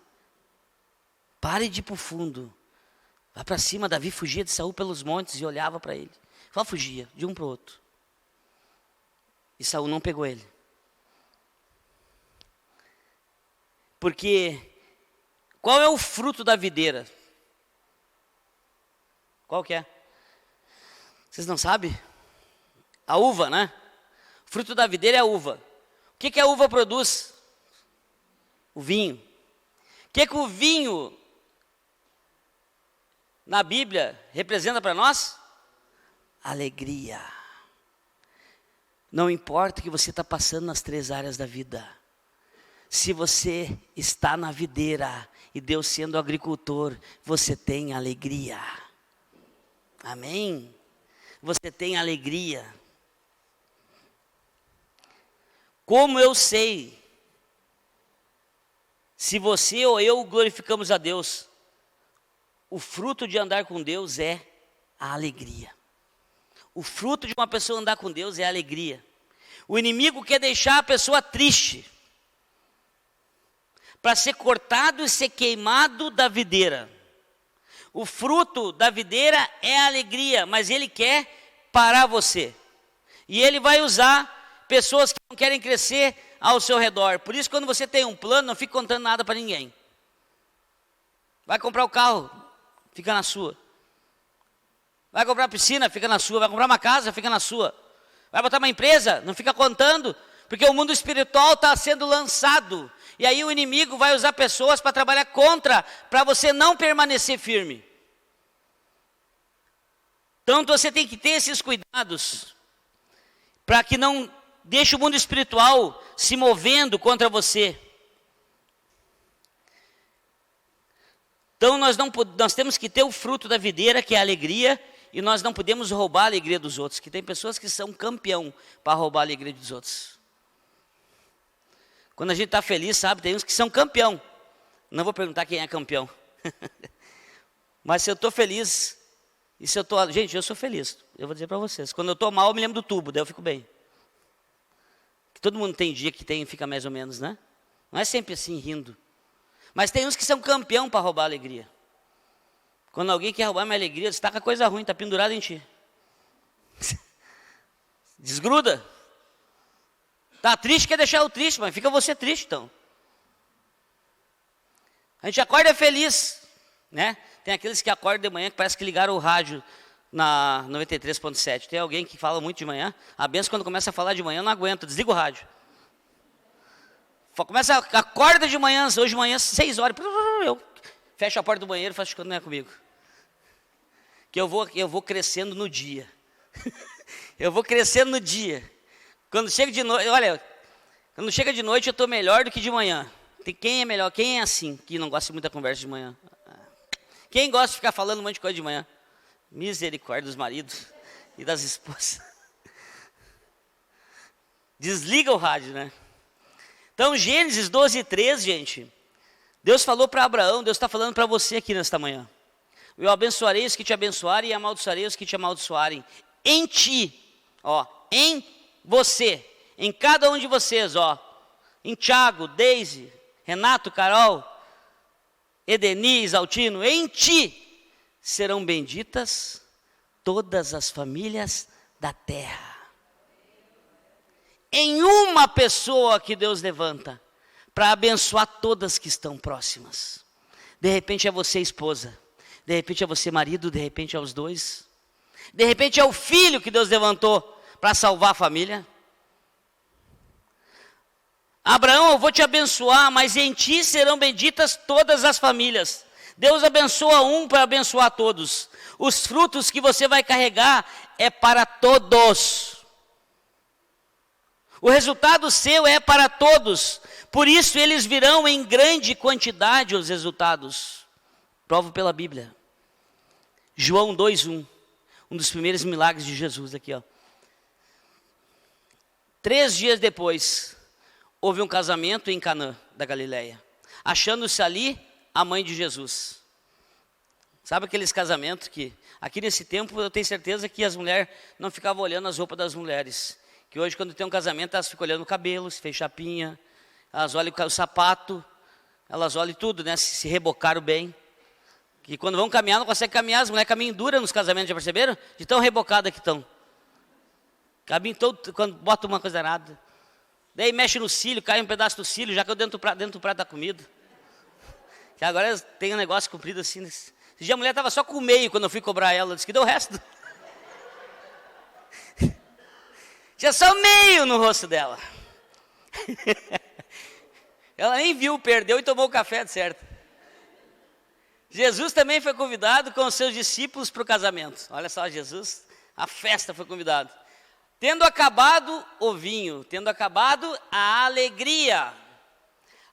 Pare de ir para o fundo. Vá para cima. Davi fugia de Saul pelos montes e olhava para ele. Só fugia de um para o outro. E Saul não pegou ele. Porque qual é o fruto da videira? Qual que é? Vocês não sabem? A uva, né? O fruto da videira é a uva. O que a uva produz? O vinho. O que o vinho na Bíblia representa para nós? Alegria. Não importa o que você está passando nas 3 áreas da vida. Se você está na videira e Deus sendo agricultor, você tem alegria. Amém? Você tem alegria. Como eu sei se você ou eu glorificamos a Deus? O fruto de andar com Deus é a alegria. O fruto de uma pessoa andar com Deus é a alegria. O inimigo quer deixar a pessoa triste, para ser cortado e ser queimado da videira. O fruto da videira é a alegria, mas ele quer parar você. E ele vai usar pessoas que não querem crescer ao seu redor. Por isso, quando você tem um plano, não fique contando nada para ninguém. Vai comprar o carro, fica na sua. Vai comprar uma piscina, fica na sua. Vai comprar uma casa, fica na sua. Vai botar uma empresa, não fica contando, porque o mundo espiritual está sendo lançado. E aí o inimigo vai usar pessoas para trabalhar contra, para você não permanecer firme. Então você tem que ter esses cuidados, para que não deixe o mundo espiritual se movendo contra você. Então nós temos que ter o fruto da videira, que é a alegria, e nós não podemos roubar a alegria dos outros, que tem pessoas que são campeão para roubar a alegria dos outros. Quando a gente está feliz, sabe, tem uns que são campeão. Não vou perguntar quem é campeão. Mas se eu estou feliz, e se eu estou... Gente, eu sou feliz, eu vou dizer para vocês. Quando eu estou mal, eu me lembro do tubo, daí eu fico bem. Todo mundo tem dia que fica mais ou menos, né? Não é sempre assim, rindo. Mas tem uns que são campeão para roubar a alegria. Quando alguém quer roubar minha alegria, está com a coisa ruim, está pendurado em ti. Desgruda. Está triste, quer deixar o triste, mas fica você triste então. A gente acorda feliz, né? Tem aqueles que acordam de manhã que parece que ligaram o rádio na 93.7. Tem alguém que fala muito de manhã. A benção, quando começa a falar de manhã, eu não aguento, desliga o rádio. Acorda de manhã, hoje de manhã, 6 horas, eu fecho a porta do banheiro e faço que não é comigo. Que eu vou crescendo no dia. Eu vou crescendo no dia. Quando chega de noite, olha, quando chega de noite eu estou melhor do que de manhã. Quem é melhor? Quem é assim, que não gosta muito da conversa de manhã? Quem gosta de ficar falando um monte de coisa de manhã? Misericórdia dos maridos e das esposas. Desliga o rádio, né? Então, Gênesis 12:3, gente. Deus falou para Abraão, Deus está falando para você aqui nesta manhã. Eu abençoarei os que te abençoarem e amaldiçoarei os que te amaldiçoarem. Em ti, ó, em você, em cada um de vocês, ó. Em Tiago, Deise, Renato, Carol, Edeniz, Altino, em ti serão benditas todas as famílias da terra. Em uma pessoa que Deus levanta para abençoar todas que estão próximas. De repente é você, esposa. De repente é você, marido. De repente é os dois. De repente é o filho que Deus levantou para salvar a família. Abraão, eu vou te abençoar, mas em ti serão benditas todas as famílias. Deus abençoa um para abençoar todos. Os frutos que você vai carregar é para todos. O resultado seu é para todos. Por isso eles virão em grande quantidade os resultados. Provo pela Bíblia. João 2:1. Um dos primeiros milagres de Jesus aqui, ó. 3 dias depois, houve um casamento em Canaã da Galileia, achando-se ali a mãe de Jesus. Sabe aqueles casamentos que, aqui nesse tempo, eu tenho certeza que as mulheres não ficavam olhando as roupas das mulheres. Que hoje, quando tem um casamento, elas ficam olhando o cabelo, se fez chapinha, elas olham o sapato, elas olham tudo, né? Se rebocaram bem. Que quando vão caminhar, não conseguem caminhar, as mulheres caminham dura nos casamentos, já perceberam? De tão rebocadas que estão. Caminham todo, quando bota uma coisa errada. Daí mexe no cílio, cai um pedaço do cílio, já que eu dentro do prato da comida. Que agora tem um negócio comprido assim. Esse dia a mulher estava só com o meio quando eu fui cobrar ela, disse que deu o resto. Tinha só o meio no rosto dela. Ela nem viu, perdeu e tomou o café, de certo. Jesus também foi convidado com os seus discípulos para o casamento. Olha só, Jesus, a festa foi convidado. Tendo acabado o vinho, tendo acabado a alegria,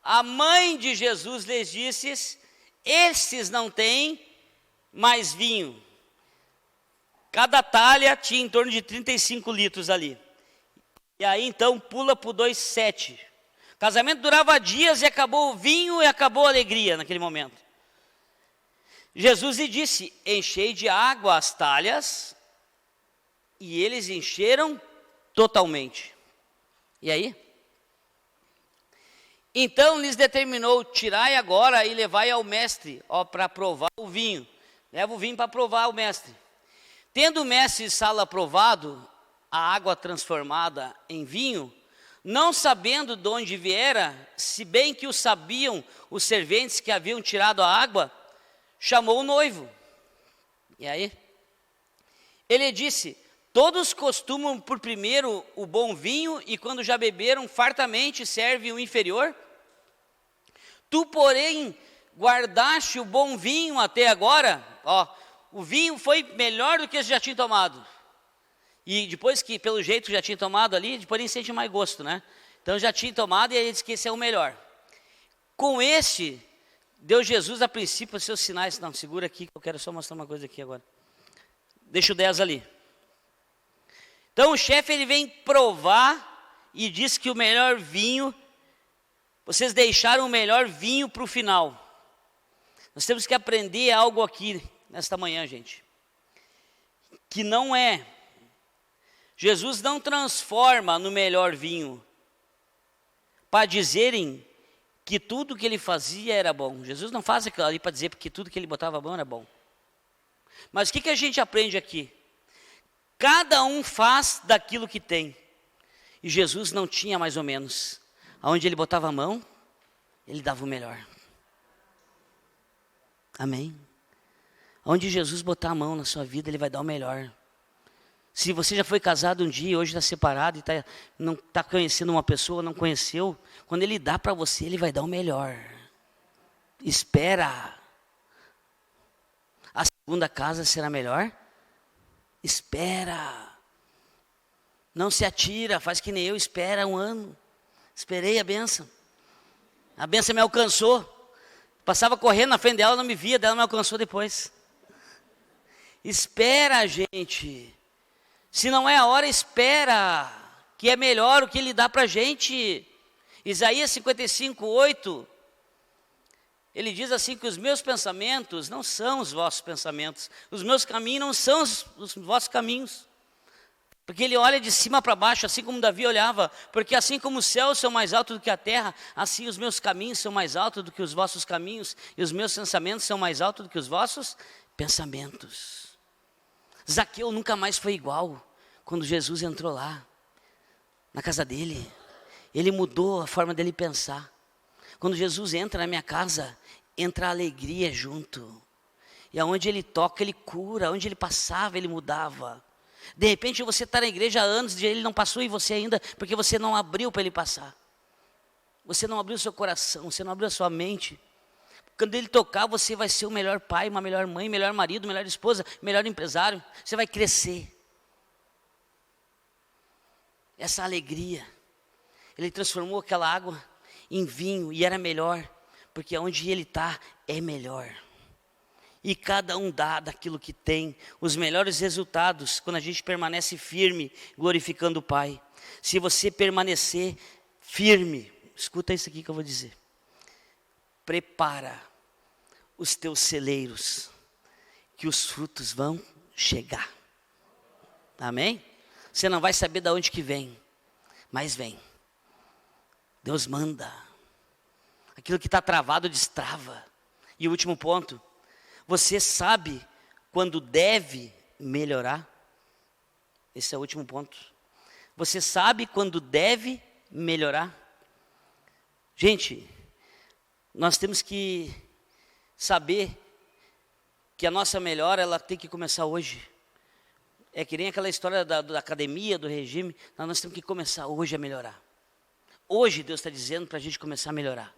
a mãe de Jesus lhes disse: estes não têm mais vinho. Cada talha tinha em torno de 35 litros ali. E aí então pula para o 2,7. O casamento durava dias e acabou o vinho e acabou a alegria naquele momento. Jesus lhe disse: enchei de água as talhas, e eles encheram totalmente. E aí? Então lhes determinou: tirai agora e levai ao mestre, para provar o vinho. Leva o vinho para provar o mestre. Tendo o mestre de sala provado a água transformada em vinho, não sabendo de onde viera, se bem que o sabiam os serventes que haviam tirado a água, chamou o noivo. E aí? Ele disse: todos costumam por primeiro o bom vinho, e quando já beberam fartamente servem o inferior. Tu, porém, guardaste o bom vinho até agora. O vinho foi melhor do que você já tinha tomado. E depois que, pelo jeito, já tinha tomado ali, depois nem sente mais gosto, né? Então já tinha tomado e ele disse que esse é o melhor. Com este, deu Jesus a princípio os seus sinais. Não, segura aqui que eu quero só mostrar uma coisa aqui agora. Deixa o 10 ali. Então o chefe ele vem provar e diz que o melhor vinho, vocês deixaram o melhor vinho para o final. Nós temos que aprender algo aqui nesta manhã, gente. Que não é, Jesus não transforma no melhor vinho para dizerem que tudo que ele fazia era bom. Jesus não faz aquilo ali para dizer que tudo que ele botava bom era bom. Mas o que a gente aprende aqui? Cada um faz daquilo que tem. E Jesus não tinha mais ou menos. Aonde ele botava a mão, ele dava o melhor. Amém? Onde Jesus botar a mão na sua vida, ele vai dar o melhor. Se você já foi casado um dia, hoje está separado e não está conhecendo uma pessoa, não conheceu, quando ele dá para você, ele vai dar o melhor. Espera. A segunda casa será melhor? Espera. Não se atira, faz que nem eu, espera um ano. Esperei a bênção. A bênção me alcançou. Passava correndo na frente dela, não me via, dela me alcançou depois. Espera, gente. Se não é a hora, espera. Que é melhor o que ele dá para a gente. Isaías 55:8. Ele diz assim que os meus pensamentos não são os vossos pensamentos. Os meus caminhos não são os vossos caminhos. Porque ele olha de cima para baixo, assim como Davi olhava. Porque assim como os céus são mais altos do que a terra, assim os meus caminhos são mais altos do que os vossos caminhos. E os meus pensamentos são mais altos do que os vossos pensamentos. Zaqueu nunca mais foi igual quando Jesus entrou lá, na casa dele. Ele mudou a forma dele pensar. Quando Jesus entra na minha casa, entra a alegria junto. E aonde ele toca, ele cura. Onde ele passava, ele mudava. De repente você está na igreja há anos e ele não passou e você ainda, porque você não abriu para ele passar. Você não abriu o seu coração, você não abriu a sua mente. Quando ele tocar, você vai ser o melhor pai, uma melhor mãe, melhor marido, melhor esposa, melhor empresário. Você vai crescer. Essa alegria. Ele transformou aquela água em vinho e era melhor, porque onde ele está é melhor. E cada um dá daquilo que tem, os melhores resultados, quando a gente permanece firme, glorificando o Pai. Se você permanecer firme, escuta isso aqui que eu vou dizer. Prepara os teus celeiros, que os frutos vão chegar. Amém? Você não vai saber de onde que vem, mas vem. Deus manda. Aquilo que está travado, destrava. E o último ponto. Você sabe quando deve melhorar? Esse é o último ponto. Você sabe quando deve melhorar? Gente, nós temos que saber que a nossa melhora, ela tem que começar hoje. É que nem aquela história da academia, do regime. Nós temos que começar hoje a melhorar. Hoje Deus está dizendo para a gente começar a melhorar.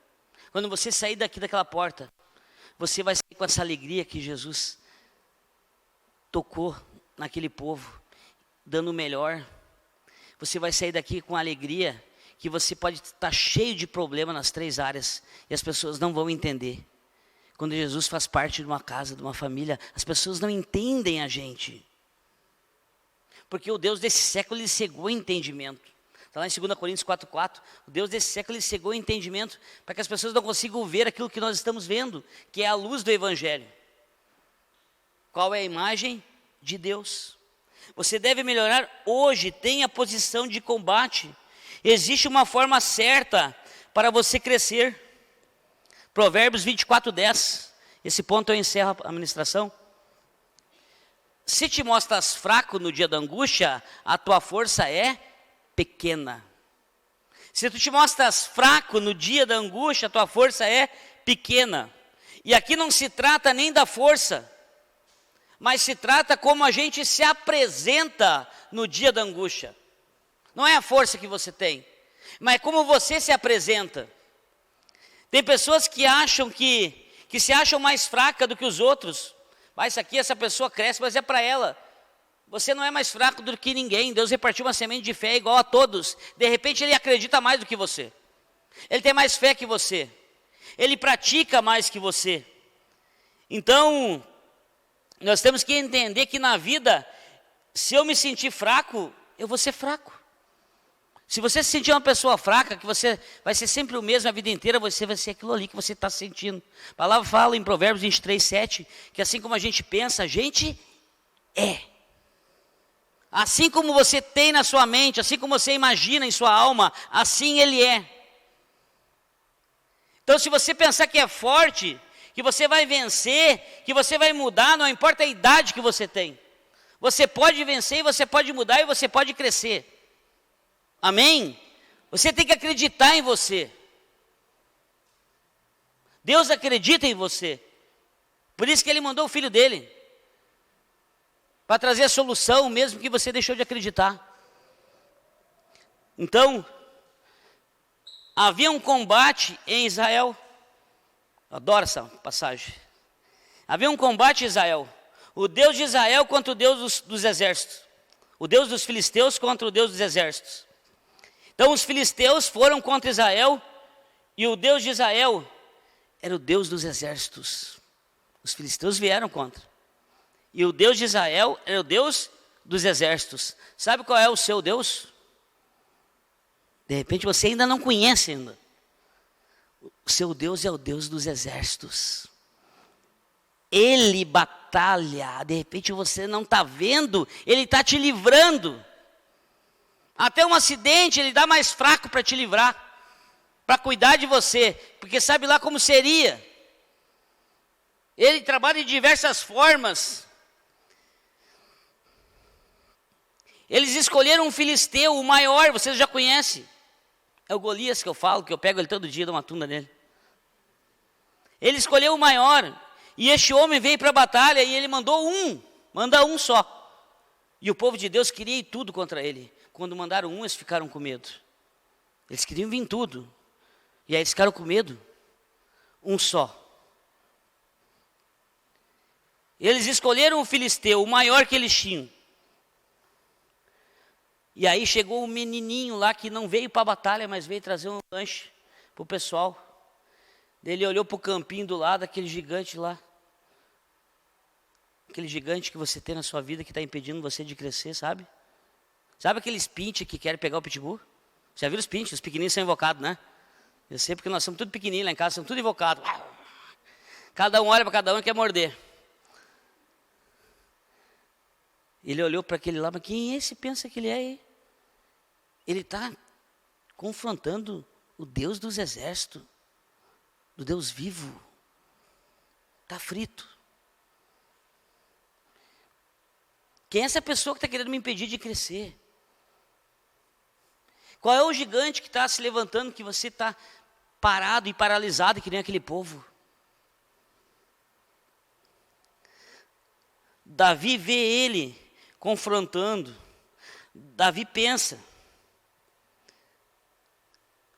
Quando você sair daqui daquela porta, você vai sair com essa alegria que Jesus tocou naquele povo, dando o melhor. Você vai sair daqui com alegria que você pode estar cheio de problema nas 3 áreas e as pessoas não vão entender. Quando Jesus faz parte de uma casa, de uma família, as pessoas não entendem a gente. Porque o Deus desse século, ele cegou o entendimento. Está lá em 2 Coríntios 4,4. O Deus desse século, ele cegou o entendimento para que as pessoas não consigam ver aquilo que nós estamos vendo, que é a luz do Evangelho. Qual é a imagem de Deus? Você deve melhorar hoje, tenha posição de combate. Existe uma forma certa para você crescer. Provérbios 24:10. Esse ponto eu encerro a ministração. Se te mostras fraco no dia da angústia, a tua força é pequena. Se tu te mostras fraco no dia da angústia, a tua força é pequena. E aqui não se trata nem da força, mas se trata como a gente se apresenta no dia da angústia. Não é a força que você tem, mas é como você se apresenta. Tem pessoas que acham que se acham mais fracas do que os outros. Mas essa pessoa cresce, mas é para ela. Você não é mais fraco do que ninguém. Deus repartiu uma semente de fé igual a todos. De repente ele acredita mais do que você. Ele tem mais fé que você. Ele pratica mais que você. Então, nós temos que entender que na vida, se eu me sentir fraco, eu vou ser fraco. Se você se sentir uma pessoa fraca, que você vai ser sempre o mesmo a vida inteira, você vai ser aquilo ali que você está sentindo. A palavra fala em Provérbios 23:7, que assim como a gente pensa, a gente é. Assim como você tem na sua mente, assim como você imagina em sua alma, assim ele é. Então se você pensar que é forte, que você vai vencer, que você vai mudar, não importa a idade que você tem. Você pode vencer, e você pode mudar e você pode crescer. Amém? Você tem que acreditar em você. Deus acredita em você. Por isso que ele mandou o filho dele. Para trazer a solução, mesmo que você deixou de acreditar. Então, havia um combate em Israel. Eu adoro essa passagem. Havia um combate em Israel. O Deus de Israel contra o Deus dos exércitos. O Deus dos filisteus contra o Deus dos exércitos. Então os filisteus foram contra Israel, e o Deus de Israel era o Deus dos exércitos. Os filisteus vieram contra. E o Deus de Israel era o Deus dos exércitos. Sabe qual é o seu Deus? De repente você ainda não conhece ainda. O seu Deus é o Deus dos exércitos. Ele batalha. De repente você não está vendo, ele está te livrando. Até um acidente ele dá mais fraco para te livrar, para cuidar de você, porque sabe lá como seria. Ele trabalha de diversas formas. Eles escolheram um filisteu, o maior, vocês já conhecem. É o Golias que eu falo, que eu pego ele todo dia e dou uma tunda nele. Ele escolheu o maior, e este homem veio para a batalha e ele manda um só. E o povo de Deus queria ir tudo contra ele. Quando mandaram um, eles ficaram com medo. Eles queriam vir tudo. E aí eles ficaram com medo. Um só. Eles escolheram o filisteu, o maior que eles tinham. E aí chegou um menininho lá que não veio para a batalha, mas veio trazer um lanche para o pessoal. Ele olhou para o campinho do lado, aquele gigante lá. aquele gigante que você tem na sua vida que está impedindo você de crescer, sabe? Sabe aqueles pinches que querem pegar o pitbull? Já viram os pinches? Os pequenininhos são invocados, né? Eu sei porque nós somos tudo pequenininhos lá em casa, somos tudo invocados. Cada um olha para cada um e quer morder. Ele olhou para aquele lá, mas quem é esse? Pensa que ele é aí? Ele está confrontando o Deus dos exércitos, do Deus vivo. Está frito. Quem é essa pessoa que está querendo me impedir de crescer? Qual é o gigante que está se levantando, que você está parado e paralisado, que nem aquele povo? Davi vê ele confrontando. Davi pensa: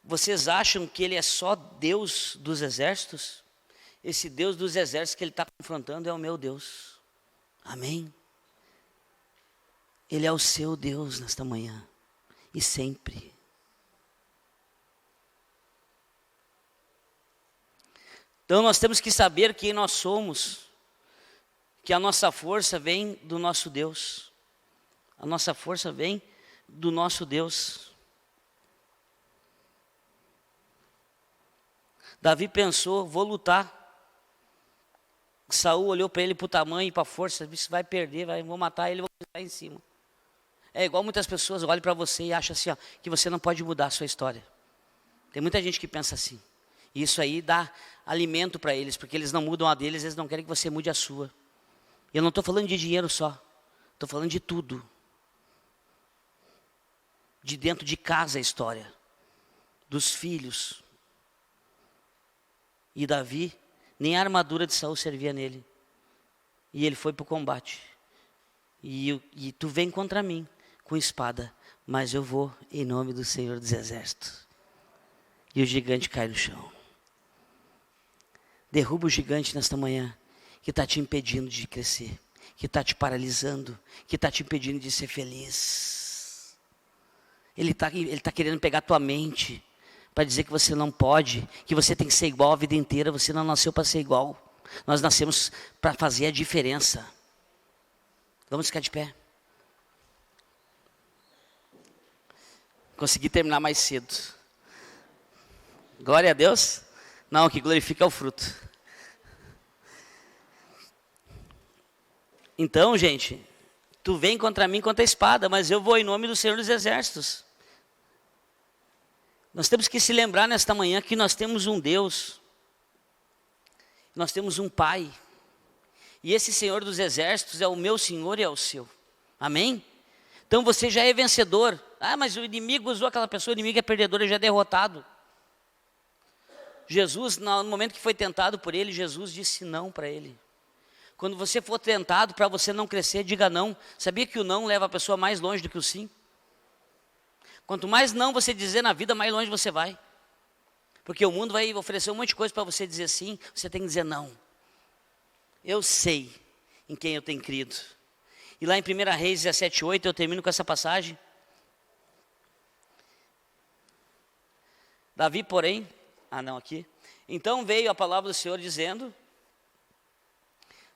vocês acham que ele é só Deus dos exércitos? Esse Deus dos exércitos que ele está confrontando é o meu Deus. Amém? Ele é o seu Deus nesta manhã e sempre. Então nós temos que saber quem nós somos, que a nossa força vem do nosso Deus. A nossa força vem do nosso Deus. Davi pensou: vou lutar. Saul olhou para ele, para o tamanho e para a força, disse: vai perder, vou matar ele, vou ficar em cima. É igual muitas pessoas olham para você e acham assim, ó, que você não pode mudar a sua história. Tem muita gente que pensa assim. E isso aí dá alimento para eles, porque eles não mudam a deles, eles não querem que você mude a sua. Eu não estou falando de dinheiro só, estou falando de tudo. De dentro de casa a história, dos filhos. E Davi, nem a armadura de Saul servia nele. E ele foi para o combate. E tu vem contra mim com espada, mas eu vou em nome do Senhor dos Exércitos. E o gigante cai no chão. Derruba o gigante nesta manhã, que está te impedindo de crescer, que está te paralisando, que está te impedindo de ser feliz. Ele tá querendo pegar tua mente, para dizer que você não pode, que você tem que ser igual a vida inteira. Você não nasceu para ser igual. Nós nascemos para fazer a diferença. Vamos ficar de pé. Consegui terminar mais cedo. Glória a Deus. Não, o que glorifica é o fruto. Então, gente, tu vem contra mim contra a espada, mas eu vou em nome do Senhor dos Exércitos. Nós temos que se lembrar nesta manhã que nós temos um Deus, nós temos um Pai, e esse Senhor dos Exércitos é o meu Senhor e é o seu. Amém? Então você já é vencedor. Ah, mas o inimigo usou aquela pessoa, o inimigo é perdedor, ele já é derrotado. Jesus, no momento que foi tentado por ele, Jesus disse não para ele. Quando você for tentado, para você não crescer, diga não. Sabia que o não leva a pessoa mais longe do que o sim? Quanto mais não você dizer na vida, mais longe você vai. Porque o mundo vai oferecer um monte de coisa para você dizer sim, você tem que dizer não. Eu sei em quem eu tenho crido. E lá em 1 Reis 17:8, eu termino com essa passagem. Davi, porém, aqui. Então veio a palavra do Senhor dizendo: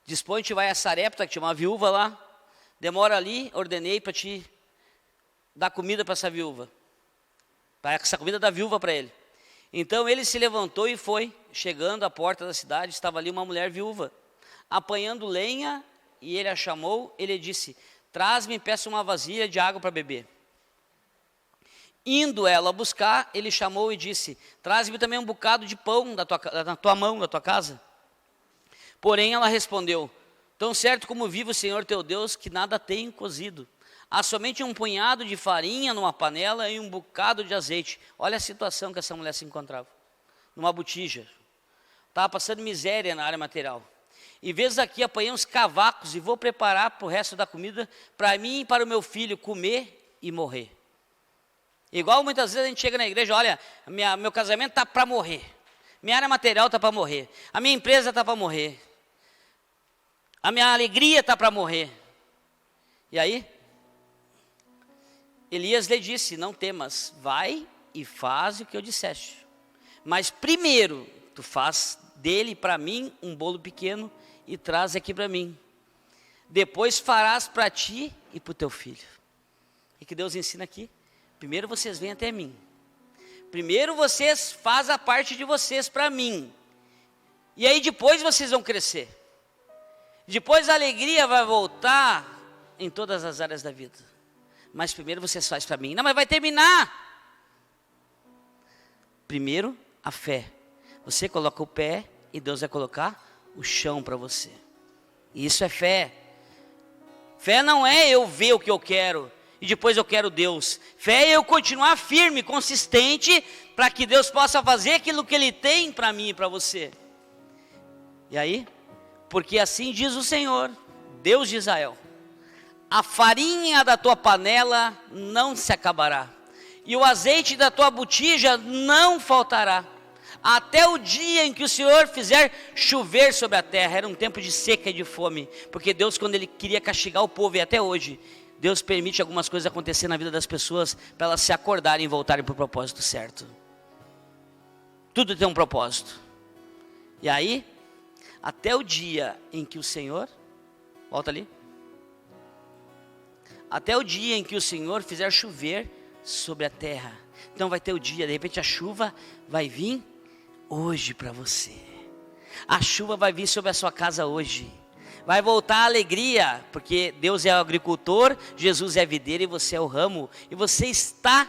dispõe-te, vai a Sarepta, que tinha uma viúva lá, demora ali, ordenei para te dar comida para essa viúva, para essa comida da viúva para ele. Então ele se levantou e foi, chegando à porta da cidade, estava ali uma mulher viúva, apanhando lenha, e ele a chamou, ele disse: traz-me e peça uma vasilha de água para beber. Indo ela buscar, ele chamou e disse: traz-me também um bocado de pão na tua mão, da tua casa. Porém ela respondeu: tão certo como vive o Senhor teu Deus, que nada tenho cozido. Há somente um punhado de farinha numa panela e um bocado de azeite. Olha a situação que essa mulher se encontrava. Numa botija. Estava passando miséria na área material. E vezes aqui apanhei uns cavacos e vou preparar para o resto da comida para mim e para o meu filho comer e morrer. Igual muitas vezes a gente chega na igreja: olha, meu casamento está para morrer. Minha área material está para morrer. A minha empresa está para morrer. A minha alegria está para morrer. E aí? Elias lhe disse: não temas, vai e faz o que eu disseste. Mas primeiro, tu faz dele para mim um bolo pequeno e traz aqui para mim. depois farás para ti e para o teu filho. E que Deus ensina aqui, primeiro vocês vêm até mim, primeiro vocês fazem a parte de vocês para mim, e aí depois vocês vão crescer, depois a alegria vai voltar em todas as áreas da vida, mas primeiro vocês fazem para mim. Não, mas vai terminar. Primeiro a fé, você coloca o pé e Deus vai colocar o chão para você, e isso é fé. Fé não é eu ver o que eu quero e depois eu quero Deus. Fé é eu continuar firme, consistente, para que Deus possa fazer aquilo que Ele tem para mim e para você. E aí, porque assim diz o Senhor, Deus de Israel: a farinha da tua panela não se acabará, e o azeite da tua botija não faltará, até o dia em que o Senhor fizer chover sobre a terra. Era um tempo de seca e de fome, porque Deus, quando Ele queria castigar o povo, e até hoje, Deus permite algumas coisas acontecer na vida das pessoas, para elas se acordarem e voltarem para o propósito certo. Tudo tem um propósito. E aí, até o dia em que o Senhor, volta ali, até o dia em que o Senhor fizer chover sobre a terra. Então vai ter o dia, de repente a chuva vai vir hoje para você. A chuva vai vir sobre a sua casa hoje. Vai voltar a alegria, porque Deus é o agricultor, Jesus é a videira e você é o ramo. E você está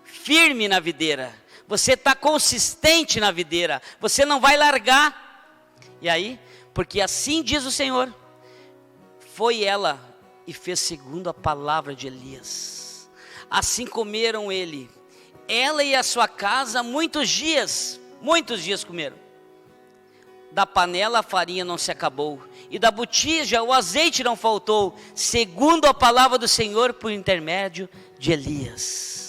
firme na videira, você está consistente na videira, você não vai largar. E aí, porque assim diz o Senhor, foi ela e fez segundo a palavra de Elias. Assim comeram ela e a sua casa muitos dias comeram. Da panela a farinha não se acabou, e da botija o azeite não faltou, segundo a palavra do Senhor por intermédio de Elias.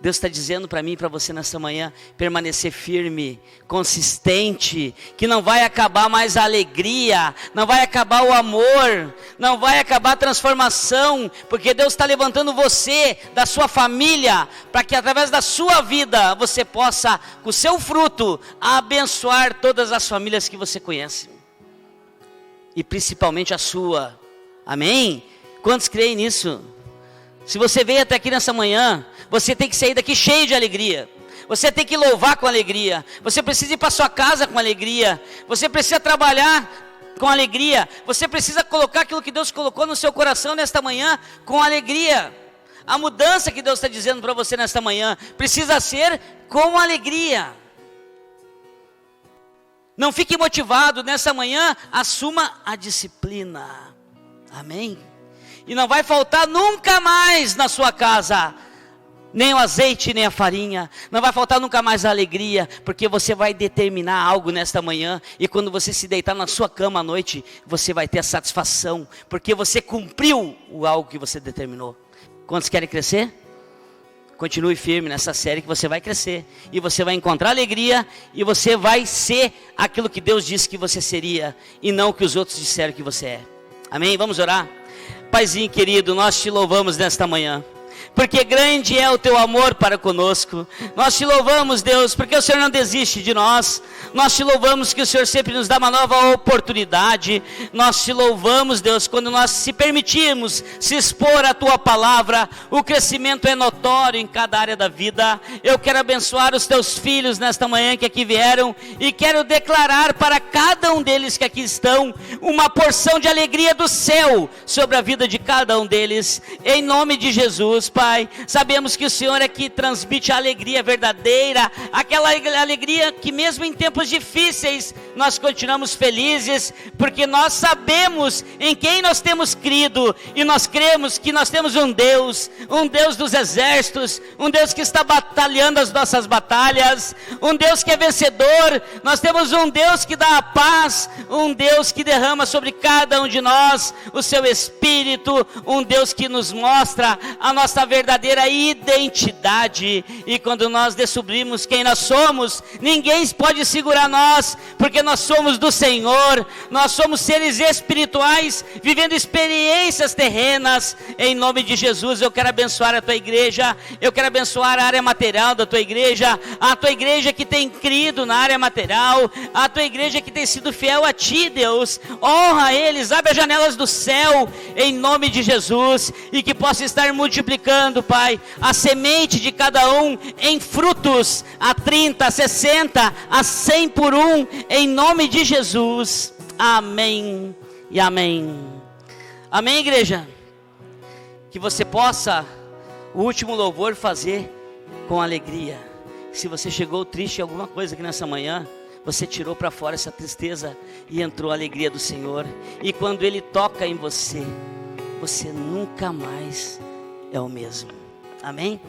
Deus está dizendo para mim e para você nessa manhã, permanecer firme, consistente, que não vai acabar mais a alegria, não vai acabar o amor, não vai acabar a transformação, porque Deus está levantando você, da sua família, para que através da sua vida, você possa, com o seu fruto, abençoar todas as famílias que você conhece, e principalmente a sua. Amém? Quantos creem nisso? Se você veio até aqui nessa manhã, você tem que sair daqui cheio de alegria. Você tem que louvar com alegria. Você precisa ir para sua casa com alegria. Você precisa trabalhar com alegria. Você precisa colocar aquilo que Deus colocou no seu coração nesta manhã com alegria. A mudança que Deus está dizendo para você nesta manhã precisa ser com alegria. Não fique motivado nessa manhã, assuma a disciplina. Amém? E não vai faltar nunca mais na sua casa, nem o azeite, nem a farinha. Não vai faltar nunca mais a alegria, porque você vai determinar algo nesta manhã, e quando você se deitar na sua cama à noite, você vai ter a satisfação, porque você cumpriu o algo que você determinou. Quantos querem crescer? Continue firme nessa série, que você vai crescer, e você vai encontrar alegria, e você vai ser aquilo que Deus disse que você seria, e não o que os outros disseram que você é. Amém? Vamos orar? Paizinho querido, nós te louvamos nesta manhã, porque grande é o teu amor para conosco. Nós te louvamos, Deus, porque o Senhor não desiste de nós. Nós te louvamos que o Senhor sempre nos dá uma nova oportunidade. Nós te louvamos, Deus, quando nós se permitirmos se expor à tua palavra, o crescimento é notório em cada área da vida. Eu quero abençoar os teus filhos nesta manhã que aqui vieram, e quero declarar para cada um deles que aqui estão, uma porção de alegria do céu sobre a vida de cada um deles, em nome de Jesus. Pai, sabemos que o Senhor é que transmite a alegria verdadeira, aquela alegria que mesmo em tempos difíceis, nós continuamos felizes, porque nós sabemos em quem nós temos crido, e nós cremos que nós temos um Deus dos exércitos, um Deus que está batalhando as nossas batalhas, um Deus que é vencedor. Nós temos um Deus que dá a paz, um Deus que derrama sobre cada um de nós o seu Espírito, um Deus que nos mostra a nossa verdadeira identidade. E quando nós descobrimos quem nós somos, ninguém pode segurar nós, porque nós somos do Senhor. Nós somos seres espirituais, vivendo experiências terrenas. Em nome de Jesus, eu quero abençoar a tua igreja, eu quero abençoar a área material da tua igreja, a tua igreja que tem crido na área material, a tua igreja que tem sido fiel a ti, Deus. Honra eles, abre as janelas do céu, em nome de Jesus, e que possa estar multiplicando, Pai, a semente de cada um em frutos, a 30, a 60, a 100 por um, em nome de Jesus. Amém e amém. Amém, igreja? Que você possa o último louvor fazer com alegria. Se você chegou triste em alguma coisa aqui nessa manhã, você tirou para fora essa tristeza e entrou a alegria do Senhor. E quando Ele toca em você, você nunca mais é o mesmo. Amém?